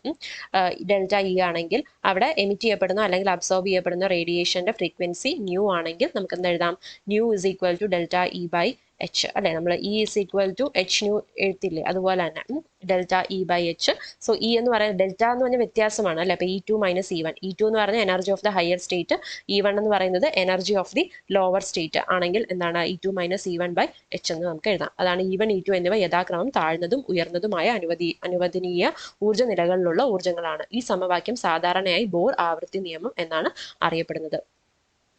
ഡെൽറ്റ ഇ ആണെങ്കിൽ അവിടെ എമിറ്റ് ചെയ്യപ്പെടുന്ന അല്ലെങ്കിൽ അബ്സോർബ് ചെയ്യപ്പെടുന്ന റേഡിയേഷന്റെ ഫ്രീക്വൻസി ന്യൂ ആണെങ്കിൽ നമുക്ക് എന്ത് എഴുതാം, nu is equal to delta E by H. അല്ലെ, നമ്മൾ E is equal to H nu എഴുത്തില്ലേ, അതുപോലെ തന്നെ delta E by H. So E എന്ന് പറയുന്നത് ഡെൽറ്റ എന്ന് പറഞ്ഞ വ്യത്യാസമാണ്. അല്ലെ, അപ്പൊ E2 മൈനസ് E1. E2 എന്ന് പറഞ്ഞാൽ energy of the higher state, E1 എന്ന് പറയുന്നത് energy of the lower state ആണെങ്കിൽ എന്താണ്, E2 minus E1 by H എന്ന് നമുക്ക് എഴുതാം. അതാണ് E1 E2 എന്നിവ യഥാക്രമം താഴ്ന്നതും ഉയർന്നതുമായ അനുവദനീയ ഊർജ്ജ നിലകളിലുള്ള ഊർജ്ജങ്ങളാണ്. ഈ സമവാക്യം സാധാരണയായി ബോർ ആവൃത്തി നിയമം എന്നാണ് അറിയപ്പെടുന്നത്.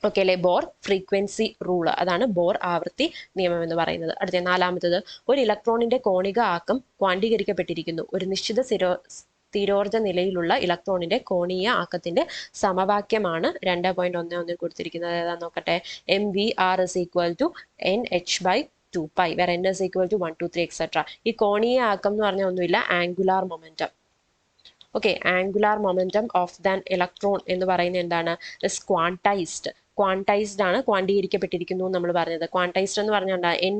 ഓക്കെ അല്ലെ, ബോർ ഫ്രീക്വൻസി റൂള്, അതാണ് ബോർ ആവൃത്തി നിയമം എന്ന് പറയുന്നത്. അടുത്ത നാലാമത്തത്, ഒരു ഇലക്ട്രോണിന്റെ കോണിക ആക്കം ക്വാണ്ടീകരിക്കപ്പെട്ടിരിക്കുന്നു. ഒരു നിശ്ചിത സ്ഥിരോർജ്ജ നിലയിലുള്ള ഇലക്ട്രോണിന്റെ കോണീയ ആക്കത്തിന്റെ സമവാക്യമാണ് 2.11 കൊടുത്തിരിക്കുന്നത്. ഏതാന്ന് നോക്കട്ടെ, mvr is equal to nh by 2π, where n is equal to 1 2 3 etc. ഈ കോണീയ ആക്കം എന്ന് പറഞ്ഞാൽ ഒന്നുമില്ല, angular momentum. Okay, angular momentum of than electron എന്ന് പറയുന്നത് എന്താണ്, ഇസ് ക്വാണ്ടൈസ്ഡ് ആണ്, ക്വാണ്ടീകരിക്കപ്പെട്ടിരിക്കുന്നു നമ്മൾ പറഞ്ഞത്. ക്വാണ്ടൈസ്ഡ് എന്ന് പറഞ്ഞാൽ n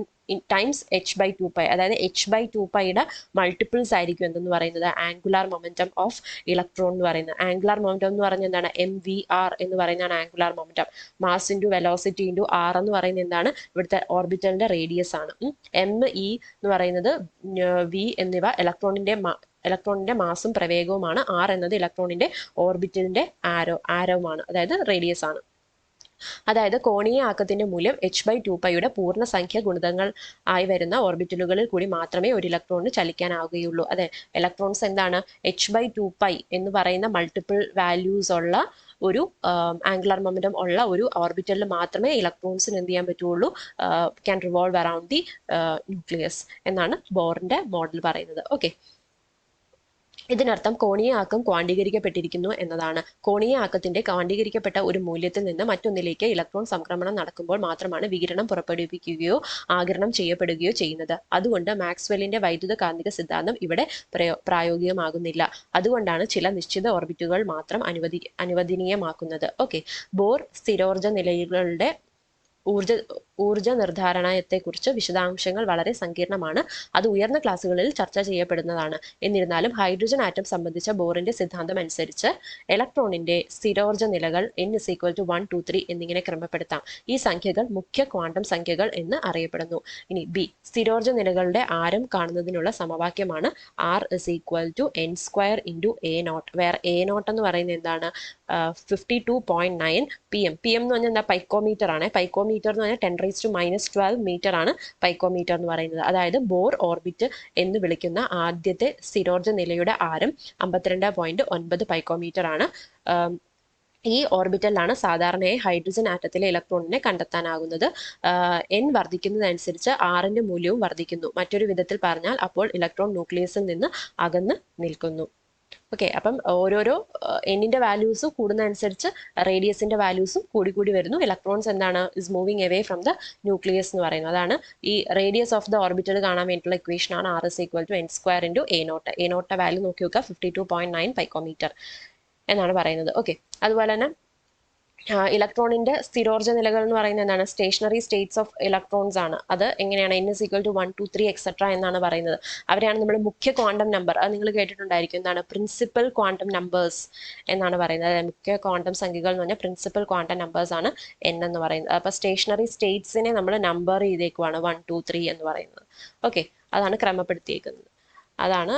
ടൈംസ് h by 2π, അതായത് h by 2πയുടെ മൾട്ടിപ്പിൾസ് ആയിരിക്കും എന്തെന്ന് പറയുന്നത് ആംഗുലാർ മൊമെന്റം ഓഫ് ഇലക്ട്രോൺ എന്ന് പറയുന്നത്. ആംഗുലാർ മൊമെന്റം എന്ന് പറഞ്ഞാൽ എന്താണ്, mvr എന്ന് പറയുന്നതാണ് angular momentum. Mass into velocity into r എന്ന് പറയുന്നത് എന്താണ്, ഇവിടുത്തെ ഓർബിറ്റലിന്റെ റേഡിയസ് ആണ്. me എന്ന് പറയുന്നത് v എന്നിവ ഇലക്ട്രോണിന്റെ മാസും പ്രവേഗവുമാണ്. r എന്നത് ഇലക്ട്രോണിന്റെ ഓർബിറ്റലിന്റെ ആരോമാണ്, അതായത് റേഡിയസ് ആണ്. അതായത് കോണീയ ആക്കത്തിന്റെ മൂല്യം h by 2πയുടെ പൂർണ്ണസംഖ്യ ഗുണിതങ്ങൾ ആയി വരുന്ന ഓർബിറ്റലുകളിൽ കൂടി മാത്രമേ ഒരു ഇലക്ട്രോണിന് ചലിക്കാനാവുകയുള്ളൂ. അതെ, ഇലക്ട്രോൺസ് എന്താണ്, h by 2π എന്ന് പറയുന്ന മൾട്ടിപ്പിൾ വാല്യൂസ് ഉള്ള ഒരു ആംഗുലാർ മൊമെന്റം ഉള്ള ഒരു ഓർബിറ്റലിൽ മാത്രമേ ഇലക്ട്രോൺസിന് എന്ത് ചെയ്യാൻ പറ്റുള്ളൂ, can revolve around the nucleus എന്നാണ് ബോറിന്റെ മോഡൽ പറയുന്നത്. ഓക്കെ, ഇതിനർത്ഥം കോണീയ ആക്കം ക്വാണ്ടീകരിക്കപ്പെട്ടിരിക്കുന്നു എന്നതാണ്. കോണീയ ആക്കത്തിന്റെ ക്വാണ്ടീകരിക്കപ്പെട്ട ഒരു മൂല്യത്തിൽ നിന്ന് മറ്റൊന്നിലേക്ക് ഇലക്ട്രോൺ സംക്രമണം നടക്കുമ്പോൾ മാത്രമാണ് വികിരണം പുറപ്പെടുവിക്കുകയോ ആഗിരണം ചെയ്യപ്പെടുകയോ ചെയ്യുന്നത്. അതുകൊണ്ട് മാക്സ്വെല്ലിന്റെ വൈദ്യുത കാന്തിക സിദ്ധാന്തം ഇവിടെ പ്രായോഗികമാകുന്നില്ല. അതുകൊണ്ടാണ് ചില നിശ്ചിത ഓർബിറ്റുകൾ മാത്രം അനുവദനീയമാക്കുന്നത്. ഓക്കെ, ബോർ സ്ഥിരോർജ്ജ നിലകളുടെ ഊർജ്ജ നിർദ്ധാരണത്തെക്കുറിച്ച് വിശദാംശങ്ങൾ വളരെ സങ്കീർണമാണ്. അത് ഉയർന്ന ക്ലാസ്സുകളിൽ ചർച്ച ചെയ്യപ്പെടുന്നതാണ്. എന്നിരുന്നാലും ഹൈഡ്രജൻ ആറ്റം സംബന്ധിച്ച ബോറിന്റെ സിദ്ധാന്തം അനുസരിച്ച് ഇലക്ട്രോണിന്റെ സ്ഥിരോർജ്ജ നിലകൾ n is equal to 1 2 3 എന്നിങ്ങനെ ക്രമപ്പെടുത്താം. ഈ സംഖ്യകൾ മുഖ്യ ക്വാണ്ടം സംഖ്യകൾ എന്ന് അറിയപ്പെടുന്നു. ഇനി ബി, സ്ഥിരോർജ്ജ നിലകളുടെ ആരം കാണുന്നതിനുള്ള സമവാക്യമാണ് r is equal to n square into a0, where a0 എന്ന് പറയുന്നത് എന്താണ്, 52.9 pm. pm എന്ന് പറഞ്ഞാൽ എന്താ, പൈക്കോമീറ്റർ ആണ്. പൈക്കോമീറ്റർ എന്ന് പറഞ്ഞാൽ 10⁻⁻12 മീറ്റർ ആണ് പൈക്കോമീറ്റർ എന്ന് പറയുന്നത്. അതായത് ബോർ ഓർബിറ്റ് എന്ന് വിളിക്കുന്ന ആദ്യത്തെ സ്ഥിരോർജ്ജ നിലയുടെ ആരം 52.9 പൈക്കോമീറ്റർ ആണ്. ഈ ഓർബിറ്റലിലാണ് സാധാരണയായി ഹൈഡ്രജൻ ആറ്റത്തിലെ ഇലക്ട്രോണിനെ കണ്ടെത്താനാകുന്നത്. n വർദ്ധിക്കുന്നതനുസരിച്ച് r-ന്റെ മൂല്യവും വർദ്ധിക്കുന്നു. മറ്റൊരു വിധത്തിൽ പറഞ്ഞാൽ അപ്പോൾ ഇലക്ട്രോൺ ന്യൂക്ലിയസിൽ നിന്ന് അകന്ന് നിൽക്കുന്നു. ഓക്കെ, അപ്പം ഓരോരോ എന്നിന്റെ വാല്യൂസ് കൂടുന്നതനുസരിച്ച് റേഡിയസിന്റെ വാല്യൂസും കൂടി വരുന്നു. ഇലക്ട്രോൺസ് എന്താണ് is moving away from the nucleus എന്ന് പറയുന്നത്. അതാണ് ഈ റേഡിയസ് ഓഫ് ദ ഓർബിറ്റൽ കാണാൻ വേണ്ടിയിട്ടുള്ള ഇക്വേഷൻ ആണ് r = n² × a0. a0 value നോക്കി നോക്കുക 52.9 പൈക്കോമീറ്റർ എന്നാണ് പറയുന്നത്. ഓക്കെ, അതുപോലെ തന്നെ ഇലക്ട്രോണിന്റെ സ്ഥിരോർജ്ജ നിലകൾ എന്ന് പറയുന്നത് എന്താണ്? സ്റ്റേഷനറി സ്റ്റേറ്റ്സ് ഓഫ് ഇലക്ട്രോൺസ് ആണ്. അത് എങ്ങനെയാണ്? n = 1 2 3 എക്സെട്ര എന്നാണ് പറയുന്നത്. അവരെയാണ് നമ്മൾ മുഖ്യ ക്വാണ്ടം നമ്പർ, അത് നിങ്ങൾ കേട്ടിട്ടുണ്ടായിരിക്കും, എന്താണ്? പ്രിൻസിപ്പൽ ക്വാണ്ടം നമ്പേഴ്സ് എന്നാണ് പറയുന്നത്. അതായത് മുഖ്യ ക്വാണ്ടം സംഖ്യകൾ എന്ന് പറഞ്ഞാൽ പ്രിൻസിപ്പൽ ക്വാണ്ടം നമ്പേഴ്സ് ആണ് n എന്ന് പറയുന്നത്. അപ്പോൾ സ്റ്റേഷനറി സ്റ്റേറ്റ്സിനെ നമ്മൾ നമ്പർ ചെയ്തേക്കുവാണ് 1 2 3 എന്ന് പറയുന്നത്. ഓക്കെ, അതാണ് ക്രമപ്പെടുത്തിയേക്കുന്നത്. അതാണ്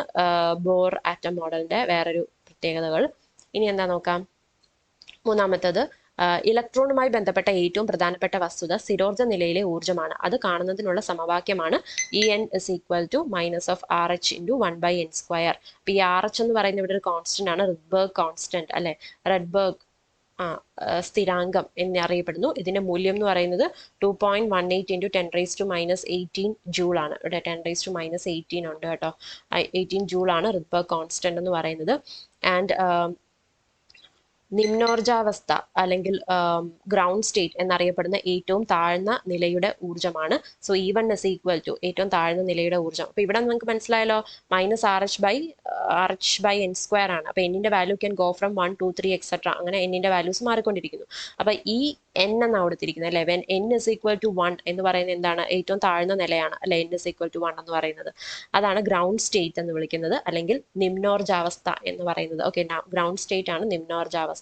ബോർ ആറ്റം മോഡലിന്റെ വേറൊരു പ്രത്യേകതകൾ. ഇനി എന്താ നോക്കാം. മൂന്നാമത്തത്, ഇലക്ട്രോണുമായി ബന്ധപ്പെട്ട ഏറ്റവും പ്രധാനപ്പെട്ട വസ്തുത സ്ഥിരോർജ്ജ നിലയിലെ ഊർജ്ജമാണ്. അത് കാണുന്നതിനുള്ള സമവാക്യമാണ് En = -RH × 1/n². അപ്പൊ ഈ RH എന്ന് പറയുന്ന ഇവിടെ ഒരു കോൺസ്റ്റന്റ് ആണ്, റിഡ്ബർഗ് കോൺസ്റ്റന്റ് അല്ലെ, റെഡ്ബർഗ് സ്ഥിരാങ്കം എന്നറിയപ്പെടുന്നു. ഇതിന്റെ മൂല്യം എന്ന് പറയുന്നത് 2.18 × 10⁻⁻18 ജൂൾ ആണ്. ഇവിടെ 10⁻⁻18 ഉണ്ട് കേട്ടോ. 18 ജൂൾ ആണ് റിഡ്ബർഗ് കോൺസ്റ്റന്റ് എന്ന് പറയുന്നത്. ആൻഡ് നിമ്നോർജാവസ്ഥ അല്ലെങ്കിൽ ഗ്രൗണ്ട് സ്റ്റേറ്റ് എന്നറിയപ്പെടുന്ന ഏറ്റവും താഴ്ന്ന നിലയുടെ ഊർജ്ജമാണ്. സോ E1 = ഏറ്റവും താഴ്ന്ന നിലയുടെ ഊർജ്ജം. അപ്പൊ ഇവിടെ നിങ്ങൾക്ക് മനസ്സിലായല്ലോ, -RH/n² ആണ്. അപ്പൊ എന്നിന്റെ value can go from 1 2 3 etcetera. അങ്ങനെ എന്നിന്റെ വാല്യൂസ് മാറിക്കൊണ്ടിരിക്കുന്നു. അപ്പൊ ഈ n എന്നാണ് കൊടുത്തിരിക്കുന്നത് അല്ലെ. വെൻ n = 1 എന്ന് പറയുന്നത് എന്താണ്? ഏറ്റവും താഴ്ന്ന നിലയാണ് അല്ലെ, n = 1 എന്ന് പറയുന്നത്. അതാണ് ഗ്രൗണ്ട് സ്റ്റേറ്റ് എന്ന് വിളിക്കുന്നത്, അല്ലെങ്കിൽ നിമ്നോർജാവസ്ഥ എന്ന് പറയുന്നത്. ഓക്കെ, ഗ്രൗണ്ട് സ്റ്റേറ്റ് ആണ് നിമ്നോർജാവസ്ഥ.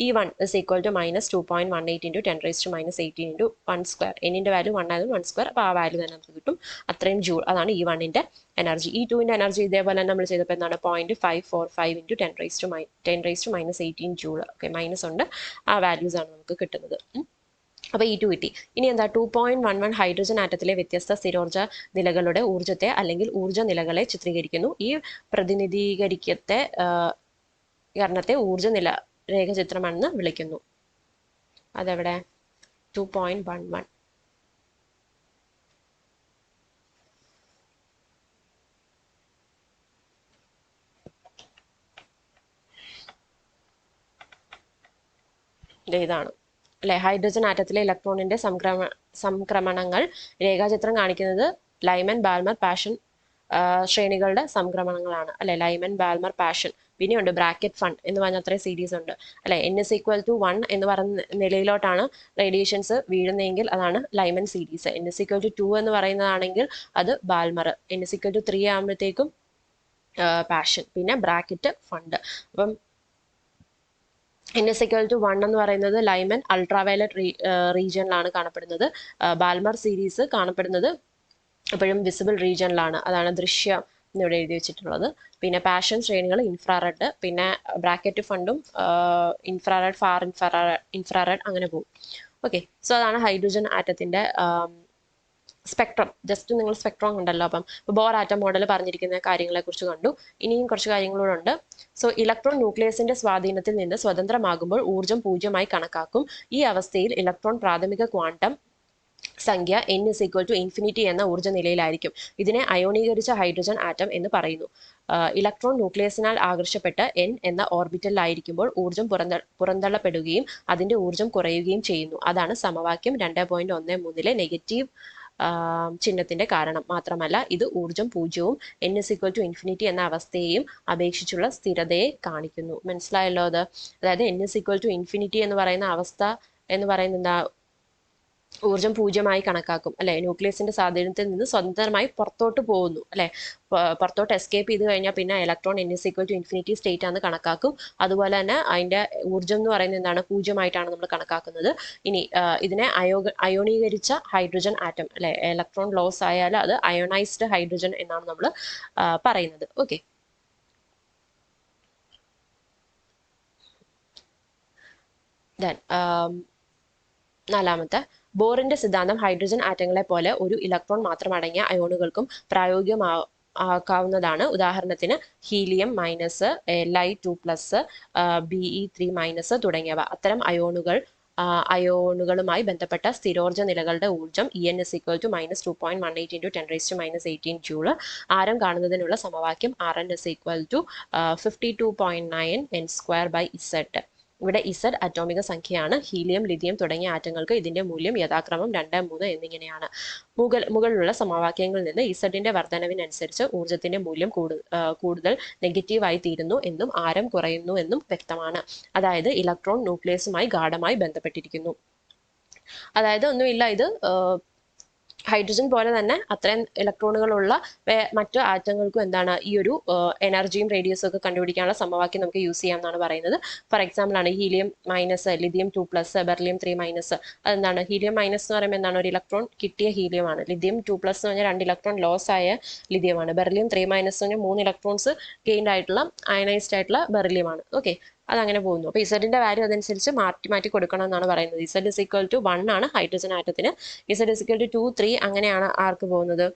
E1 = -2.18 × 10⁻⁻18 × 1². എന്നിന്റെ വാല്യൂ 1 ആയതുകൊണ്ട് 1². അപ്പോൾ ആ വാല്യൂ തന്നെ നമുക്ക് കിട്ടും, അത്രയും ജൂൾ. അതാണ് E1ന്റെ എനർജി. E2ന്റെ എനർജി ഇതേപോലെ തന്നെ നമ്മൾ ചെയ്തപ്പോൾ എന്താണ്? 0.545 × 10⁻⁻18 ജൂൾ. ഓക്കെ, മൈനസ് ഉണ്ട്, ആ വാല്യൂസ് ആണ് നമുക്ക് കിട്ടുന്നത്. അപ്പൊ E2 കിട്ടി. ഇനി എന്താ? 2.11 ഹൈഡ്രജൻ ആറ്റത്തിലെ വ്യത്യസ്ത സ്ഥിരോർജ്ജ നിലകളുടെ ഊർജ്ജത്തെ അല്ലെങ്കിൽ ഊർജ്ജ നിലകളെ ചിത്രീകരിക്കുന്നു. ഈ പ്രതിനിധീകരിക്കത്തെ ഊർജ്ജ നില രേഖചിത്രമെന്ന് വിളിക്കുന്നു. അതെവിടെ? 2.11. ഇതാണ് അല്ലെ, ഹൈഡ്രജൻ ആറ്റത്തിലെ ഇലക്ട്രോണിന്റെ സംക്രമണങ്ങൾ രേഖാചിത്രം കാണിക്കുന്നത് ലൈമൻ ബാൽമർ പാഷൻ ശ്രേണികളുടെ സംക്രമണങ്ങളാണ് അല്ലെ. ലൈമൻ ബാൽമർ പാഷൻ, പിന്നെയുണ്ട് ബ്രാക്കറ്റ് ഫണ്ട് എന്ന് പറഞ്ഞ അത്രയും സീരീസ് ഉണ്ട് അല്ലെ. n = 1 എന്ന് പറയുന്ന നിലയിലോട്ടാണ് റേഡിയേഷൻസ് വീഴുന്നതെങ്കിൽ അതാണ് ലൈമൻ സീരീസ്. n = 2 എന്ന് പറയുന്നതാണെങ്കിൽ അത് ബാൽമർ. n = 3 ആകുമ്പോഴത്തേക്കും പാഷൻ, പിന്നെ ബ്രാക്കറ്റ് ഫണ്ട്. അപ്പം n = 1 എന്ന് പറയുന്നത് ലൈമൻ അൾട്രാവയലറ്റ് റീജിയനിലാണ് കാണപ്പെടുന്നത്. ബാൽമർ സീരീസ് കാണപ്പെടുന്നത് എപ്പോഴും വിസിബിൾ റീജിയനിലാണ്, അതാണ് ദൃശ്യം എന്നിവിടെ എഴുതി വെച്ചിട്ടുള്ളത്. പിന്നെ പാഷൻ ശ്രേണികൾ ഇൻഫ്രാറെഡ്, പിന്നെ ബ്രാക്കറ്റ് ഫണ്ടും ഇൻഫ്രാറെഡ്, ഫാർ ഇൻഫ്രാറെഡ് അങ്ങനെ പോകും. ഓക്കെ, സോ അതാണ് ഹൈഡ്രജൻ ആറ്റത്തിന്റെ സ്പെക്ട്രം. ജസ്റ്റ് നിങ്ങൾ സ്പെക്ട്രം കണ്ടല്ലോ. അപ്പം ബോർ ആറ്റം മോഡൽ പറഞ്ഞിരിക്കുന്ന കാര്യങ്ങളെ കുറിച്ച് കണ്ടു. ഇനിയും കുറച്ച് കാര്യങ്ങളൂടെ ഉണ്ട്. സോ ഇലക്ട്രോൺ ന്യൂക്ലിയസിന്റെ സ്വാധീനത്തിൽ നിന്ന് സ്വതന്ത്രമാകുമ്പോൾ ഊർജ്ജം 0 കണക്കാക്കും. ഈ അവസ്ഥയിൽ ഇലക്ട്രോൺ പ്രാഥമിക ക്വാണ്ടം സംഖ്യ n = എന്ന ഊർജ്ജ നിലയിലായിരിക്കും. ഇതിനെ അയോണീകരിച്ച ഹൈഡ്രജൻ ആറ്റം എന്ന് പറയുന്നു. ഇലക്ട്രോൺ ന്യൂക്ലിയസിനാൽ ആകർഷപ്പെട്ട് n എന്ന ഓർബിറ്റലിലായിരിക്കുമ്പോൾ ഊർജ്ജം പുറന്തള്ളപ്പെടുകയും അതിന്റെ ഊർജ്ജം കുറയുകയും ചെയ്യുന്നു. അതാണ് സമവാക്യം 2.13 നെഗറ്റീവ് ചിഹ്നത്തിന്റെ കാരണം. മാത്രമല്ല ഇത് ഊർജ്ജം 0-ഉം n = എന്ന അവസ്ഥയെയും അപേക്ഷിച്ചുള്ള സ്ഥിരതയെ കാണിക്കുന്നു. മനസ്സിലായല്ലോ അത്? അതായത് n = എന്ന് പറയുന്ന അവസ്ഥ എന്ന് പറയുന്നത് എന്താ? ഊർജ്ജം 0 കണക്കാക്കും അല്ലെ. ന്യൂക്ലിയസിന്റെ സ്വാധീനത്തിൽ നിന്ന് സ്വതന്ത്രമായി പുറത്തോട്ട് പോകുന്നു അല്ലെ. പുറത്തോട്ട് എസ്കേപ്പ് ചെയ്ത് കഴിഞ്ഞാൽ പിന്നെ ഇലക്ട്രോൺ n = സ്റ്റേറ്റ് ആണ് കണക്കാക്കും. അതുപോലെ തന്നെ അതിന്റെ ഊർജ്ജം എന്ന് പറയുന്നത് എന്താണ്? 0 നമ്മൾ കണക്കാക്കുന്നത്. ഇനി ഇതിനെ അയോണീകരിച്ച ഹൈഡ്രജൻ ആറ്റം അല്ലെ, ഇലക്ട്രോൺ ലോസ് ആയാൽ അത് അയോണൈസ്ഡ് ഹൈഡ്രജൻ എന്നാണ് നമ്മൾ പറയുന്നത്. ഓക്കെ, നാലാമത്തെ, ബോറിന്റെ സിദ്ധാന്തം ഹൈഡ്രജൻ ആറ്റങ്ങളെ പോലെ ഒരു ഇലക്ട്രോൺ മാത്രം അടങ്ങിയ അയോണുകൾക്കും ആക്കാവുന്നതാണ്. ഉദാഹരണത്തിന് ഹീലിയം മൈനസ്, Li2+, Be3- തുടങ്ങിയവ. അത്തരം അയോണുകളുമായി ബന്ധപ്പെട്ട സ്ഥിരോർജ്ജ നിലകളുടെ ഊർജ്ജം En is equal to -2.18 into 10⁻⁻18 joule. ആരം കാണുന്നതിനുള്ള സമവാക്യം Rn is equal to 52.9 n²/z. ഇവിടെ Z അറ്റോമിക സംഖ്യയാണ്. ഹീലിയം, ലിഥിയം തുടങ്ങിയ ആറ്റങ്ങൾക്ക് ഇതിന്റെ മൂല്യം യഥാക്രമം 2, 3 എന്നിങ്ങനെയാണ്. മുകളിലുള്ള സമവാക്യങ്ങളിൽ നിന്ന് ഇസഡിന്റെ വർധനവിനനുസരിച്ച് ഊർജ്ജത്തിന്റെ മൂല്യം കൂടുതൽ നെഗറ്റീവായി തീരുന്നു എന്നും ആരം കുറയുന്നു എന്നും വ്യക്തമാണ്. അതായത് ഇലക്ട്രോൺ ന്യൂക്ലിയസുമായി ഗാഢമായി ബന്ധപ്പെട്ടിരിക്കുന്നു. അതായത് ഒന്നുമില്ല, ഇത് ഹൈഡ്രജൻ പോലെ തന്നെ അത്രയും ഇലക്ട്രോണുകളുള്ള മറ്റു ആറ്റങ്ങൾക്കും എന്താണ് ഈ ഒരു എനർജിയും റേഡിയസും ഒക്കെ കണ്ടുപിടിക്കാനുള്ള സമവാക്യം നമുക്ക് യൂസ് ചെയ്യാം എന്നാണ് പറയുന്നത്. ഫോർ എക്സാമ്പിൾ ആണ് ഹീലിയം മൈനസ്, Li2+, Be3-. അതെന്താണ് ഹീലിയം മൈനസ് എന്ന് പറയുമ്പോൾ എന്താണ്, ഒരു ഇലക്ട്രോൺ കിട്ടിയ ഹീലിയമാണ്. Li2+ എന്ന് പറഞ്ഞാൽ 2 ഇലക്ട്രോൺ ലോസ് ആയ ലിഥിയമാണ്. Be3- എന്ന് പറഞ്ഞാൽ 3 ഇലക്ട്രോൺസ് ഗെയിൻഡ് ആയിട്ടുള്ള അയനൈസ്ഡ് ആയിട്ടുള്ള ബെറിലിയമാണ്. ഓക്കെ, അതങ്ങനെ പോകുന്നു. അപ്പോൾ ഇസഡിന്റെ വാല്യൂ അതനുസരിച്ച് മാറ്റി കൊടുക്കണം എന്നാണ് പറയുന്നത്. Z is equal to 1 ആണ് hydrogen ആറ്റത്തിന്. Z is equal to 2, 3 അങ്ങനെയാണ് ആർക്ക് പോകുന്നത്,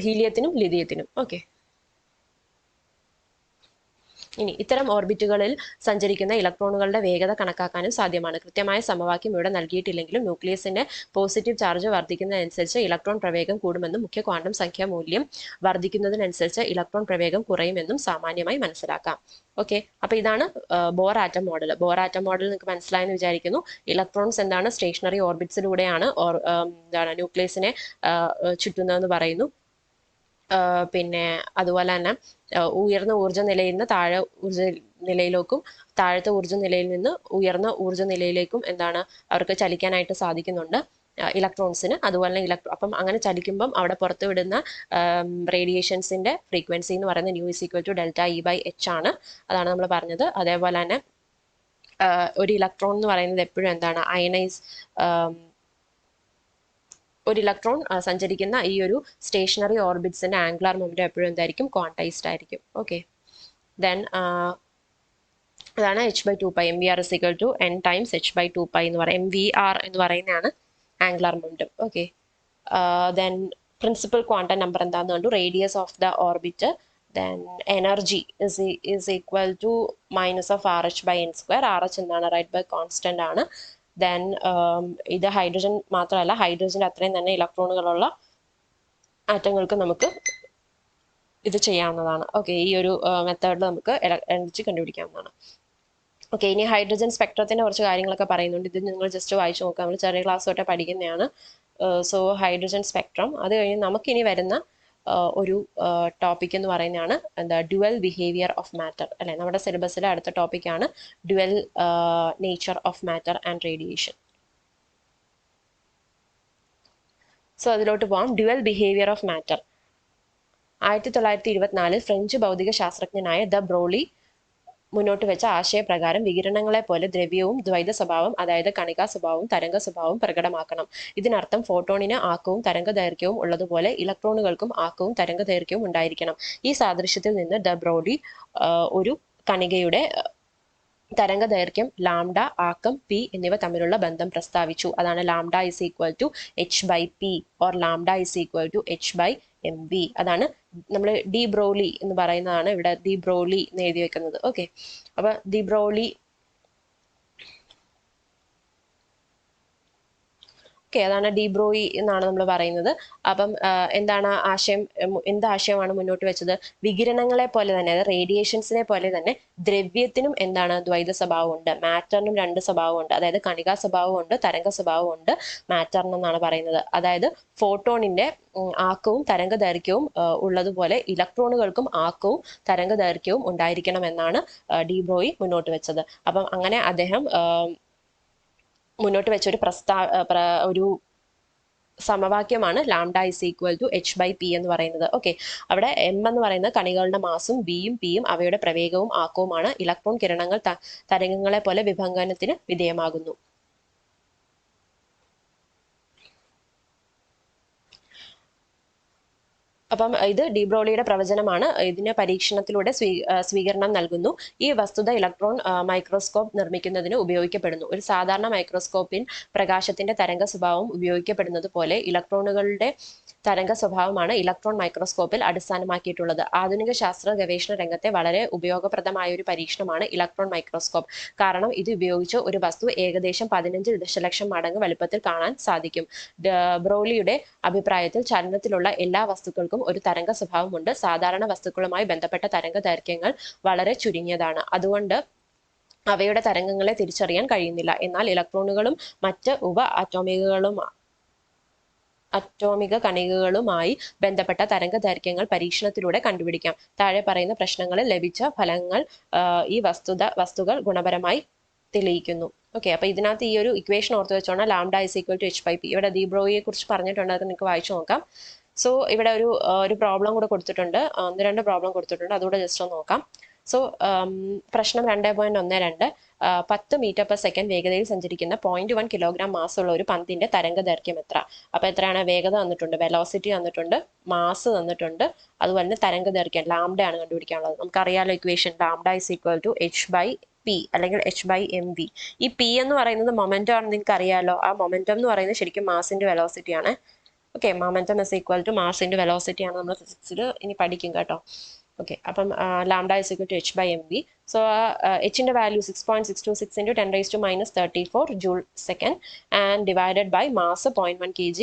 ഹീലിയത്തിനും ലിഥിയത്തിനും. ഓക്കെ, ഇനി ഇത്തരം ഓർബിറ്റുകളിൽ സഞ്ചരിക്കുന്ന ഇലക്ട്രോണുകളുടെ വേഗത കണക്കാക്കാനും സാധ്യമാണ്. കൃത്യമായ സമവാക്യം ഇവിടെ നൽകിയിട്ടില്ലെങ്കിലും ന്യൂക്ലിയസിന്റെ പോസിറ്റീവ് ചാർജ് വർദ്ധിക്കുന്നതനുസരിച്ച് ഇലക്ട്രോൺ പ്രവേഗം കൂടുമെന്നും മുഖ്യ ക്വാണ്ടം സംഖ്യാ മൂല്യം വർദ്ധിക്കുന്നതിനനുസരിച്ച് ഇലക്ട്രോൺ പ്രവേഗം കുറയുമെന്നും സാമാന്യമായി മനസ്സിലാക്കാം. ഓക്കെ, അപ്പൊ ഇതാണ് bore atom model. Bore atom model നിങ്ങൾക്ക് മനസ്സിലായെന്ന് വിചാരിക്കുന്നു. ഇലക്ട്രോൺസ് എന്താണ് സ്റ്റേഷനറി ഓർബിറ്റ്സിലൂടെയാണ് ന്യൂക്ലിയസിനെ ചുറ്റുന്നതെന്ന് പറയുന്നു. പിന്നെ അതുപോലെ തന്നെ ഉയർന്ന ഊർജ്ജ നിലയിൽ നിന്ന് താഴെ ഊർജ്ജ നിലയിലേക്കും താഴത്തെ ഊർജ്ജ നിലയിൽ നിന്ന് ഉയർന്ന ഊർജ്ജ നിലയിലേക്കും എന്താണ് അവർക്ക് ചലിക്കാനായിട്ട് സാധിക്കുന്നുണ്ട് ഇലക്ട്രോൺസിന്. അതുപോലെ തന്നെ അപ്പം അങ്ങനെ ചലിക്കുമ്പം അവിടെ പുറത്തു വിടുന്ന റേഡിയേഷൻസിന്റെ ഫ്രീക്വൻസി എന്ന് പറയുന്നത് new is equal to ΔE/h ആണ്. അതാണ് നമ്മൾ പറഞ്ഞത്. അതേപോലെ തന്നെ ഒരു ഇലക്ട്രോൺ എന്ന് പറയുന്നത് എപ്പോഴും എന്താണ് ഒരു ഇലക്ട്രോൺ സഞ്ചരിക്കുന്ന ഈ ഒരു സ്റ്റേഷനറി ഓർബിറ്റ്സിന്റെ ആംഗുലാർ മൊമെന്റം എപ്പോഴും എന്തായിരിക്കും, ക്വാണ്ടൈസ്ഡ് ആയിരിക്കും. ഓക്കെ, ദെൻ അതാണ് h/2π. MVR is equal to n times h/2π എന്ന് പറയും. MVR എന്ന് പറയുന്നതാണ് angular momentum. Okay, then principal quantum number എന്താന്ന് കണ്ടു. Radius of the orbit, then energy is equal to -RH/n². RH എന്താണ്, റൈറ്റ് ബൈ കോൺസ്റ്റന്റ് ആണ്. Then ഇത് hydrogen മാത്രമല്ല, ഹൈഡ്രജൻ്റെ അത്രയും തന്നെ ഇലക്ട്രോണുകളുള്ള ആറ്റങ്ങൾക്ക് നമുക്ക് ഇത് ചെയ്യാവുന്നതാണ്. ഓക്കെ, ഈ ഒരു മെത്തേഡിൽ നമുക്ക് എനർജി കണ്ടുപിടിക്കാവുന്നതാണ്. ഓക്കെ, ഇനി ഹൈഡ്രജൻ സ്പെക്ട്രത്തിന്റെ കുറച്ച് കാര്യങ്ങളൊക്കെ പറയുന്നുണ്ട്. ഇത് നിങ്ങൾ ജസ്റ്റ് വായിച്ചു നോക്കാം, നമ്മൾ ചെറിയ ക്ലാസ് തൊട്ട് പഠിക്കുന്നതാണ്. സോ ഹൈഡ്രജൻ സ്പെക്ട്രം, അത് കഴിഞ്ഞ് നമുക്കിനി വരുന്ന ഒരു ടോപ്പിക് എന്ന് പറയുന്നതാണ് എന്താ, ഡ്യുവൽ ബിഹേവിയർ ഓഫ് മാറ്റർ അല്ലെ. നമ്മുടെ സിലബസിലെ അടുത്ത ടോപ്പിക്കാണ് dual nature of matter and radiation. So അതിലോട്ട് പോവാം. Dual behaviour of matter 1924 French ഭൗതിക ശാസ്ത്രജ്ഞനായ ദ ബ്രോളി മുന്നോട്ട് വെച്ച ആശയപ്രകാരം വികിരണങ്ങളെ പോലെ ദ്രവ്യവും ദ്വൈത സ്വഭാവം, അതായത് കണികാ സ്വഭാവവും തരംഗ സ്വഭാവവും പ്രകടമാക്കണം. ഇതിനർത്ഥം ഫോട്ടോണിന് ആക്കവും തരംഗ ദൈർഘ്യവും ഉള്ളതുപോലെ ഇലക്ട്രോണുകൾക്കും ആക്കവും തരംഗ ദൈർഘ്യവും ഉണ്ടായിരിക്കണം. ഈ സാദൃശ്യത്തിൽ നിന്ന് ദ ബ്രോളി ഒരു കണികയുടെ തരംഗ ദൈർഘ്യം ലാംഡ, ആക്കം പി എന്നിവ തമ്മിലുള്ള ബന്ധം പ്രസ്താവിച്ചു. അതാണ് lambda is equal to h/p or lambda is equal to h/mv. അതാണ് നമ്മൾ ഡി ബ്രോളി എന്ന് പറയുന്നതാണ് ഇവിടെ ഡി ബ്രോളി എന്ന് എഴുതി വെക്കുന്നത്. ഓക്കെ, അപ്പൊ ഡി ബ്രോളി അതാണ് ഡി ബ്രോയി എന്നാണ് നമ്മൾ പറയുന്നത്. അപ്പം എന്താണ് ആശയം, എന്ത് ആശയമാണ് മുന്നോട്ട് വെച്ചത്? വികിരണങ്ങളെ പോലെ തന്നെ, അതായത് റേഡിയേഷൻസിനെ പോലെ തന്നെ ദ്രവ്യത്തിനും എന്താണ് ദ്വൈത സ്വഭാവമുണ്ട്, മാറ്ററിനും 2 സ്വഭാവമുണ്ട്. അതായത് കണികാ സ്വഭാവമുണ്ട്, തരംഗ സ്വഭാവമുണ്ട് മാറ്ററിനെന്നാണ് പറയുന്നത്. അതായത് ഫോട്ടോണിന്റെ ആക്കവും തരംഗ ദൈർഘ്യവും ഉള്ളതുപോലെ ഇലക്ട്രോണുകൾക്കും ആക്കവും തരംഗ ദൈർഘ്യവും ഉണ്ടായിരിക്കണം എന്നാണ് ഡി ബ്രോയി മുന്നോട്ട് വെച്ചത്. അപ്പം അങ്ങനെ അദ്ദേഹം മുന്നോട്ട് വെച്ച ഒരു സമവാക്യമാണ് lambda is equal to h/p എന്ന് പറയുന്നത്. ഓക്കെ, അവിടെ m എന്ന് പറയുന്നത് കണികളുടെ മാസും ബിയും പിയും അവയുടെ പ്രവേഗവും ആക്കവുമാണ്. ഇലക്ട്രോൺ കിരണങ്ങൾ തരംഗങ്ങളെ പോലെ വിഭജനത്തിന് വിധേയമാകുന്നു. അപ്പം ഇത് ഡി ബ്രോളിയുടെ പ്രവചനമാണ്. ഇതിന് പരീക്ഷണത്തിലൂടെ സ്വീകരണം നൽകുന്നു. ഈ വസ്തുത ഇലക്ട്രോൺ മൈക്രോസ്കോപ്പ് നിർമ്മിക്കുന്നതിന് ഉപയോഗിക്കപ്പെടുന്നു. ഒരു സാധാരണ മൈക്രോസ്കോപ്പിൽ പ്രകാശത്തിന്റെ തരംഗ സ്വഭാവം ഉപയോഗിക്കപ്പെടുന്നത് പോലെ ഇലക്ട്രോണുകളുടെ തരംഗ സ്വഭാവമാണ് ഇലക്ട്രോൺ മൈക്രോസ്കോപ്പിൽ അടിസ്ഥാനമാക്കിയിട്ടുള്ളത്. ആധുനിക ശാസ്ത്ര ഗവേഷണ രംഗത്തെ വളരെ ഉപയോഗപ്രദമായ ഒരു പരീക്ഷണമാണ് ഇലക്ട്രോൺ മൈക്രോസ്കോപ്പ്. കാരണം ഇത് ഉപയോഗിച്ച് ഒരു വസ്തു ഏകദേശം 15 ദശലക്ഷം മടങ്ങ് വലുപ്പത്തിൽ കാണാൻ സാധിക്കും. ബ്രോഗ്ലിയുടെ അഭിപ്രായത്തിൽ ചലനത്തിലുള്ള എല്ലാ വസ്തുക്കൾക്കും ഒരു തരംഗ സ്വഭാവമുണ്ട്. സാധാരണ വസ്തുക്കളുമായി ബന്ധപ്പെട്ട തരംഗ ദൈർഘ്യങ്ങൾ വളരെ ചുരുങ്ങിയതാണ്. അതുകൊണ്ട് അവയുടെ തരംഗങ്ങളെ തിരിച്ചറിയാൻ കഴിയുന്നില്ല. എന്നാൽ ഇലക്ട്രോണുകളും മറ്റ് അറ്റോമിക കണികകളുമായി ബന്ധപ്പെട്ട തരംഗ ദൈർഘ്യങ്ങൾ പരീക്ഷണത്തിലൂടെ കണ്ടുപിടിക്കാം. താഴെ പറയുന്ന പ്രശ്നങ്ങളിൽ ലഭിച്ച ഫലങ്ങൾ ഈ വസ്തുക്കൾ ഗുണപരമായി തെളിയിക്കുന്നു. ഓക്കെ, അപ്പൊ ഇതിനകത്ത് ഈ ഒരു ഇക്വേഷൻ ഓർത്ത് വെച്ചോണം. Lambda is equal to h/p. ഇവിടെ ഡി ബ്രോയിയെ കുറിച്ച് പറഞ്ഞിട്ടുണ്ട്, അത് നിങ്ങൾക്ക് വായിച്ചു നോക്കാം. സോ ഇവിടെ ഒരു പ്രോബ്ലം കൂടെ കൊടുത്തിട്ടുണ്ട്, 1-2 പ്രോബ്ലം കൊടുത്തിട്ടുണ്ട്, അതുകൂടെ ജസ്റ്റ് ഒന്ന് നോക്കാം. സോ പ്രശ്നം 2.12 10 മീറ്റർ പെർ സെക്കൻഡ് വേഗതയിൽ സഞ്ചരിക്കുന്ന 0.1 കിലോഗ്രാം മാസ് ഉള്ള ഒരു പന്തിന്റെ തരംഗ ദൈർഘ്യം എത്ര? അപ്പൊ എത്രയാണ്? വേഗത തന്നിട്ടുണ്ട്, വെലോസിറ്റി തന്നിട്ടുണ്ട്, മാസ് തന്നിട്ടുണ്ട്, അതുപോലെ തന്നെ തരംഗ ദൈർഘ്യം ലാംഡയാണ് കണ്ടുപിടിക്കാനുള്ളത്. നമുക്കറിയാലോ equation, lambda is equal to h/p അല്ലെങ്കിൽ h/mv. ഈ p എന്ന് പറയുന്നത് മൊമെന്റം ആണെന്ന് നിങ്ങൾക്ക് അറിയാലോ. ആ മൊമെന്റം എന്ന് പറയുന്നത് ശരിക്കും മാസിന്റെ വെലോസിറ്റി ആണ്. Okay, momentum is equal to മാസിന്റെ വെലോസിറ്റി ആണ് നമ്മൾ ഫിസിക്സിൽ ഇനി പഠിക്കും കേട്ടോ. ഓക്കെ, അപ്പം lambda is equal to h/mv. So എച്ചിന്റെ വാല്യൂ 6.626 into 10⁻⁻34 joule second and divided by mass 0.1 kg.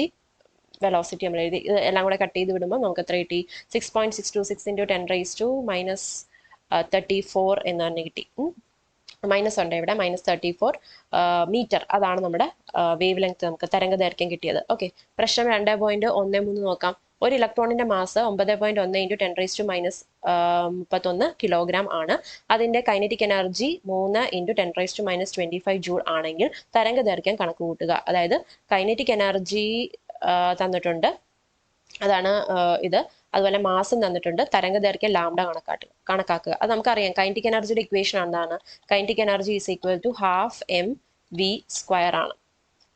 Velocity നമ്മൾ എഴുതി. ഇത് എല്ലാം കൂടെ കട്ട് ചെയ്ത് വിടുമ്പോൾ നമുക്ക് എത്ര കിട്ടി? 6.626 into 10⁻⁻34 എന്ന് തന്നെ കിട്ടി. മൈനസ് ഉണ്ട് ഇവിടെ, -34 മീറ്റർ. അതാണ് നമ്മുടെ വേവ് ലെങ്ത്, നമുക്ക് തരംഗ ദൈർഘ്യം കിട്ടിയത്. ഓക്കെ, പ്രശ്നം 2.13 നോക്കാം. ഒരു ഇലക്ട്രോണിന്റെ മാസ് 9.1 into 10⁻31 കിലോഗ്രാം ആണ്. അതിന്റെ കൈനറ്റിക് എനർജി 3 into 10⁻25 ജൂൾ ആണെങ്കിൽ തരംഗ ദൈർഘ്യം കണക്ക് കൂട്ടുക. അതായത് കൈനറ്റിക് എനർജി തന്നിട്ടുണ്ട്, അതാണ് ഇത്. അതുപോലെ മാസം തന്നിട്ടുണ്ട്, തരംഗ ദൈർഘ്യം ലാംഡ കണക്കാക്കുക. അത് നമുക്കറിയാം, കൈനറ്റിക് എനർജിയുടെ ഇക്വേഷൻ എന്താണ്? Kinetic energy is equal to ½mv² ആണ്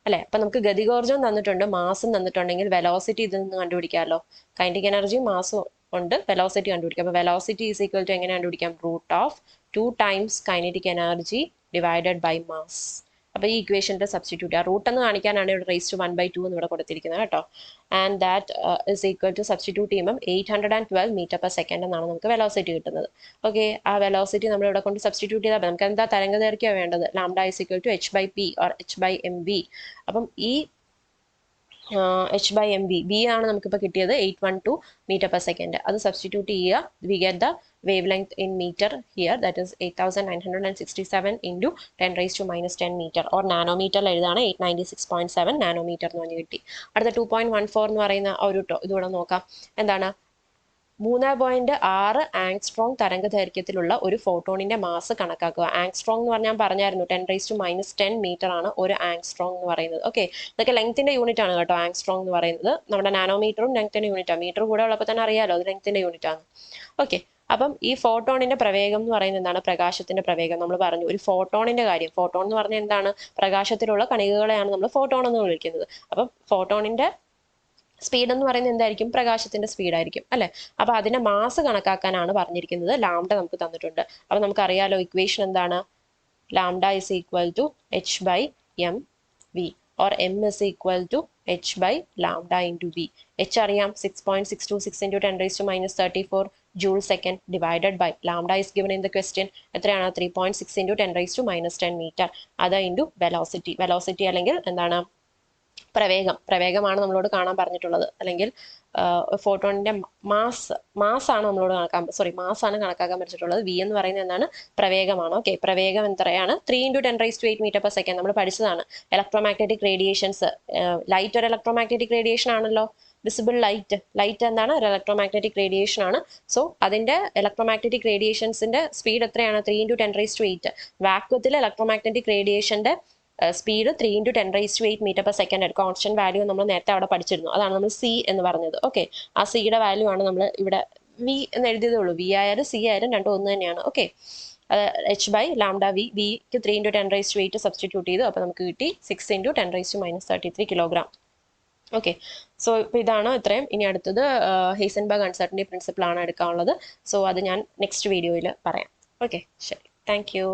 അല്ലെ. അപ്പൊ നമുക്ക് ഗതികോർജം തന്നിട്ടുണ്ട്, മാസം തന്നിട്ടുണ്ടെങ്കിൽ വെലോസിറ്റി ഇതിൽ നിന്ന് കണ്ടുപിടിക്കാമല്ലോ. കൈനറ്റിക് എനർജി മാസം ഉണ്ട്, വെലോസിറ്റി കണ്ടുപിടിക്കാം. അപ്പൊ വെലോസിറ്റി ഈസ് ഈക്വൽ ടു എങ്ങനെ കണ്ടുപിടിക്കാം? √2 times kinetic energy divided by mass. അപ്പൊ ഈ ഇക്വേഷന്റെ സബ്സ്റ്റിറ്റ്യൂട്ട് ആ റൂട്ട് എന്ന് കാണിക്കാനാണ് ഇവിടെ raised to 1/2 എന്ന് ഇവിടെ കൊടുത്തിരിക്കുന്നത് കേട്ടോ. And that is equal to substitute ചെയ്യുമ്പോൾ 812 മീറ്റർ പെർ സെക്കൻഡ് എന്നാണ് നമുക്ക് വെലോസിറ്റി കിട്ടുന്നത്. ഓക്കെ, ആ വെലോസിറ്റി നമ്മൾ ഇവിടെ കൊണ്ട് സബ്സ്റ്റിറ്റ്യൂട്ട് ചെയ്താൽ നമുക്ക് എന്താ തരംഗ ദൈർഘ്യം വേണ്ടത്? Lambda is equal to h/p or h/mv. അപ്പം ഈ h/mv ആണ് നമുക്കിപ്പോൾ കിട്ടിയത് 812 മീറ്റർ പെർ സെക്കൻഡ്. അത് സബ്സ്റ്റിറ്റ്യൂട്ട് ചെയ്യുക, we get the wave length in metre here, that is 8967 into 10⁻⁻10 metre or നാനോമീറ്ററിൽ എഴുതാണ് 896.7 നാനോമീറ്റർ എന്ന് പറഞ്ഞ് കിട്ടി. അടുത്ത 2.14 എന്ന് പറയുന്ന ഒരു ഇതുകൂടെ നോക്കാം. എന്താണ്? 3.6 ആങ്സ്ട്രോങ് തരംഗ ദൈർഘ്യത്തിലുള്ള ഒരു ഫോട്ടോണിന്റെ മാസ് കണക്കാക്കുക. ആങ്സ്ട്രോങ് എന്ന് പറഞ്ഞാൽ ഞാൻ പറഞ്ഞായിരുന്നു 10⁻10 മീറ്റർ ആണ് ഒരു ആങ്സ്ട്രോങ് എന്ന് പറയുന്നത്. ഓക്കെ, ഇതൊക്കെ ലെങ്ത്തിന്റെ യൂണിറ്റ് ആണ് കേട്ടോ. ആങ്സ്ട്രോങ് എന്ന് പറയുന്നത് നമ്മുടെ നാനോമീറ്ററും ലെങ്ത്തിന്റെ യൂണിറ്റ് ആണ്. മീറ്റർ കൂടെ ഉള്ളപ്പോൾ തന്നെ അറിയാലോ അത് ലെങ്ത്തിന്റെ യൂണിറ്റ് ആണ്. ഓക്കെ, അപ്പം ഈ ഫോട്ടോണിന്റെ പ്രവേഗം എന്ന് പറയുന്നത് എന്താണ്? പ്രകാശത്തിന്റെ പ്രവേഗം. നമ്മൾ പറഞ്ഞു ഒരു ഫോട്ടോണിന്റെ കാര്യം. ഫോട്ടോൺ എന്ന് പറഞ്ഞാൽ എന്താണ്? പ്രകാശത്തിലുള്ള കണികകളെയാണ് നമ്മൾ ഫോട്ടോൺ എന്ന് വിളിക്കുന്നത്. അപ്പം ഫോട്ടോണിന്റെ സ്പീഡ് എന്ന് പറയുന്നത് എന്തായിരിക്കും? പ്രകാശത്തിന്റെ സ്പീഡായിരിക്കും അല്ലെ. അപ്പൊ അതിന്റെ മാസ് കണക്കാക്കാനാണ് പറഞ്ഞിരിക്കുന്നത്. ലാംഡ നമുക്ക് തന്നിട്ടുണ്ട്. അപ്പൊ നമുക്കറിയാലോ ഇക്വേഷൻ എന്താണ്? Lambda is equal to h/mv or m is equal to h/λ into v. h അറിയാം 6.626 into 10⁻⁻34 joule second divided by lambda is given in the question. എത്രയാണ്? 3.6 into 10⁻⁻10 meter. അത് into velocity. വെലോസിറ്റി അല്ലെങ്കിൽ എന്താണ്? പ്രവേഗമാണ് നമ്മളോട് കാണാൻ പറഞ്ഞിട്ടുള്ളത്. അല്ലെങ്കിൽ ഫോട്ടോണിന്റെ മാസ് ആണ് നമ്മളോട് മാസാണ് കണക്കാക്കാൻ പറ്റിയിട്ടുള്ളത്. v എന്ന് പറയുന്നത് എന്താണ്? പ്രവേഗമാണ്. ഓക്കെ, പ്രവേഗം എത്രയാണ്? 3 into 10⁻8 മീറ്റർ പെർ സെക്കൻഡ്. നമ്മൾ പഠിച്ചതാണ് ഇലക്ട്രോമാഗ്നറ്റിക് റേഡിയേഷൻസ്. ലൈറ്റ് ഒരു ഇലക്ട്രോമാഗ്നറ്റിക് റേഡിയേഷൻ ആണല്ലോ. വിസിബിൾ ലൈറ്റ് എന്താണ്? ഒരു ഇലക്ട്രോമാഗ്നറ്റിക് റേഡിയേഷൻ ആണ്. സോ അതിന്റെ ഇലക്ട്രോമാഗ്നറ്റിക് റേഡിയേഷൻസിന്റെ സ്പീഡ് എത്രയാണ്? 3 into 10⁻8. വാക്വത്തിലെ ഇലക്ട്രോമാഗ്നറ്റിക് റേഡിയേഷന്റെ speed 3 into 10⁻8 metre per second. Constant value നമ്മൾ നേരത്തെ അവിടെ പഠിച്ചിരുന്നു. അതാണ് നമ്മൾ c എന്ന് പറഞ്ഞത്. ഓക്കെ, ആ സിയുടെ വാല്യൂ ആണ് നമ്മൾ ഇവിടെ v എന്ന് എഴുതിയതേ ഉള്ളൂ. v ആയാലും c ആയാലും രണ്ടും ഒന്ന് തന്നെയാണ്. ഓക്കെ, h/λv, vക്ക് 3 into 10⁻8 സബ്സ്റ്റിറ്റ്യൂട്ട് ചെയ്തു. അപ്പോൾ നമുക്ക് കിട്ടി 6 into 10⁻33 കിലോഗ്രാം. ഓക്കെ, സോ ഇപ്പോൾ ഇതാണ് ഇത്രയും. ഇനി അടുത്തത് ഹെയ്സൻബർഗ് അൺസർട്ടനിറ്റി പ്രിൻസിപ്പിൾ ആണ് എടുക്കാനുള്ളത്. സോ അത് ഞാൻ നെക്സ്റ്റ് വീഡിയോയിൽ പറയാം. ഓക്കെ, ശരി, താങ്ക് യു.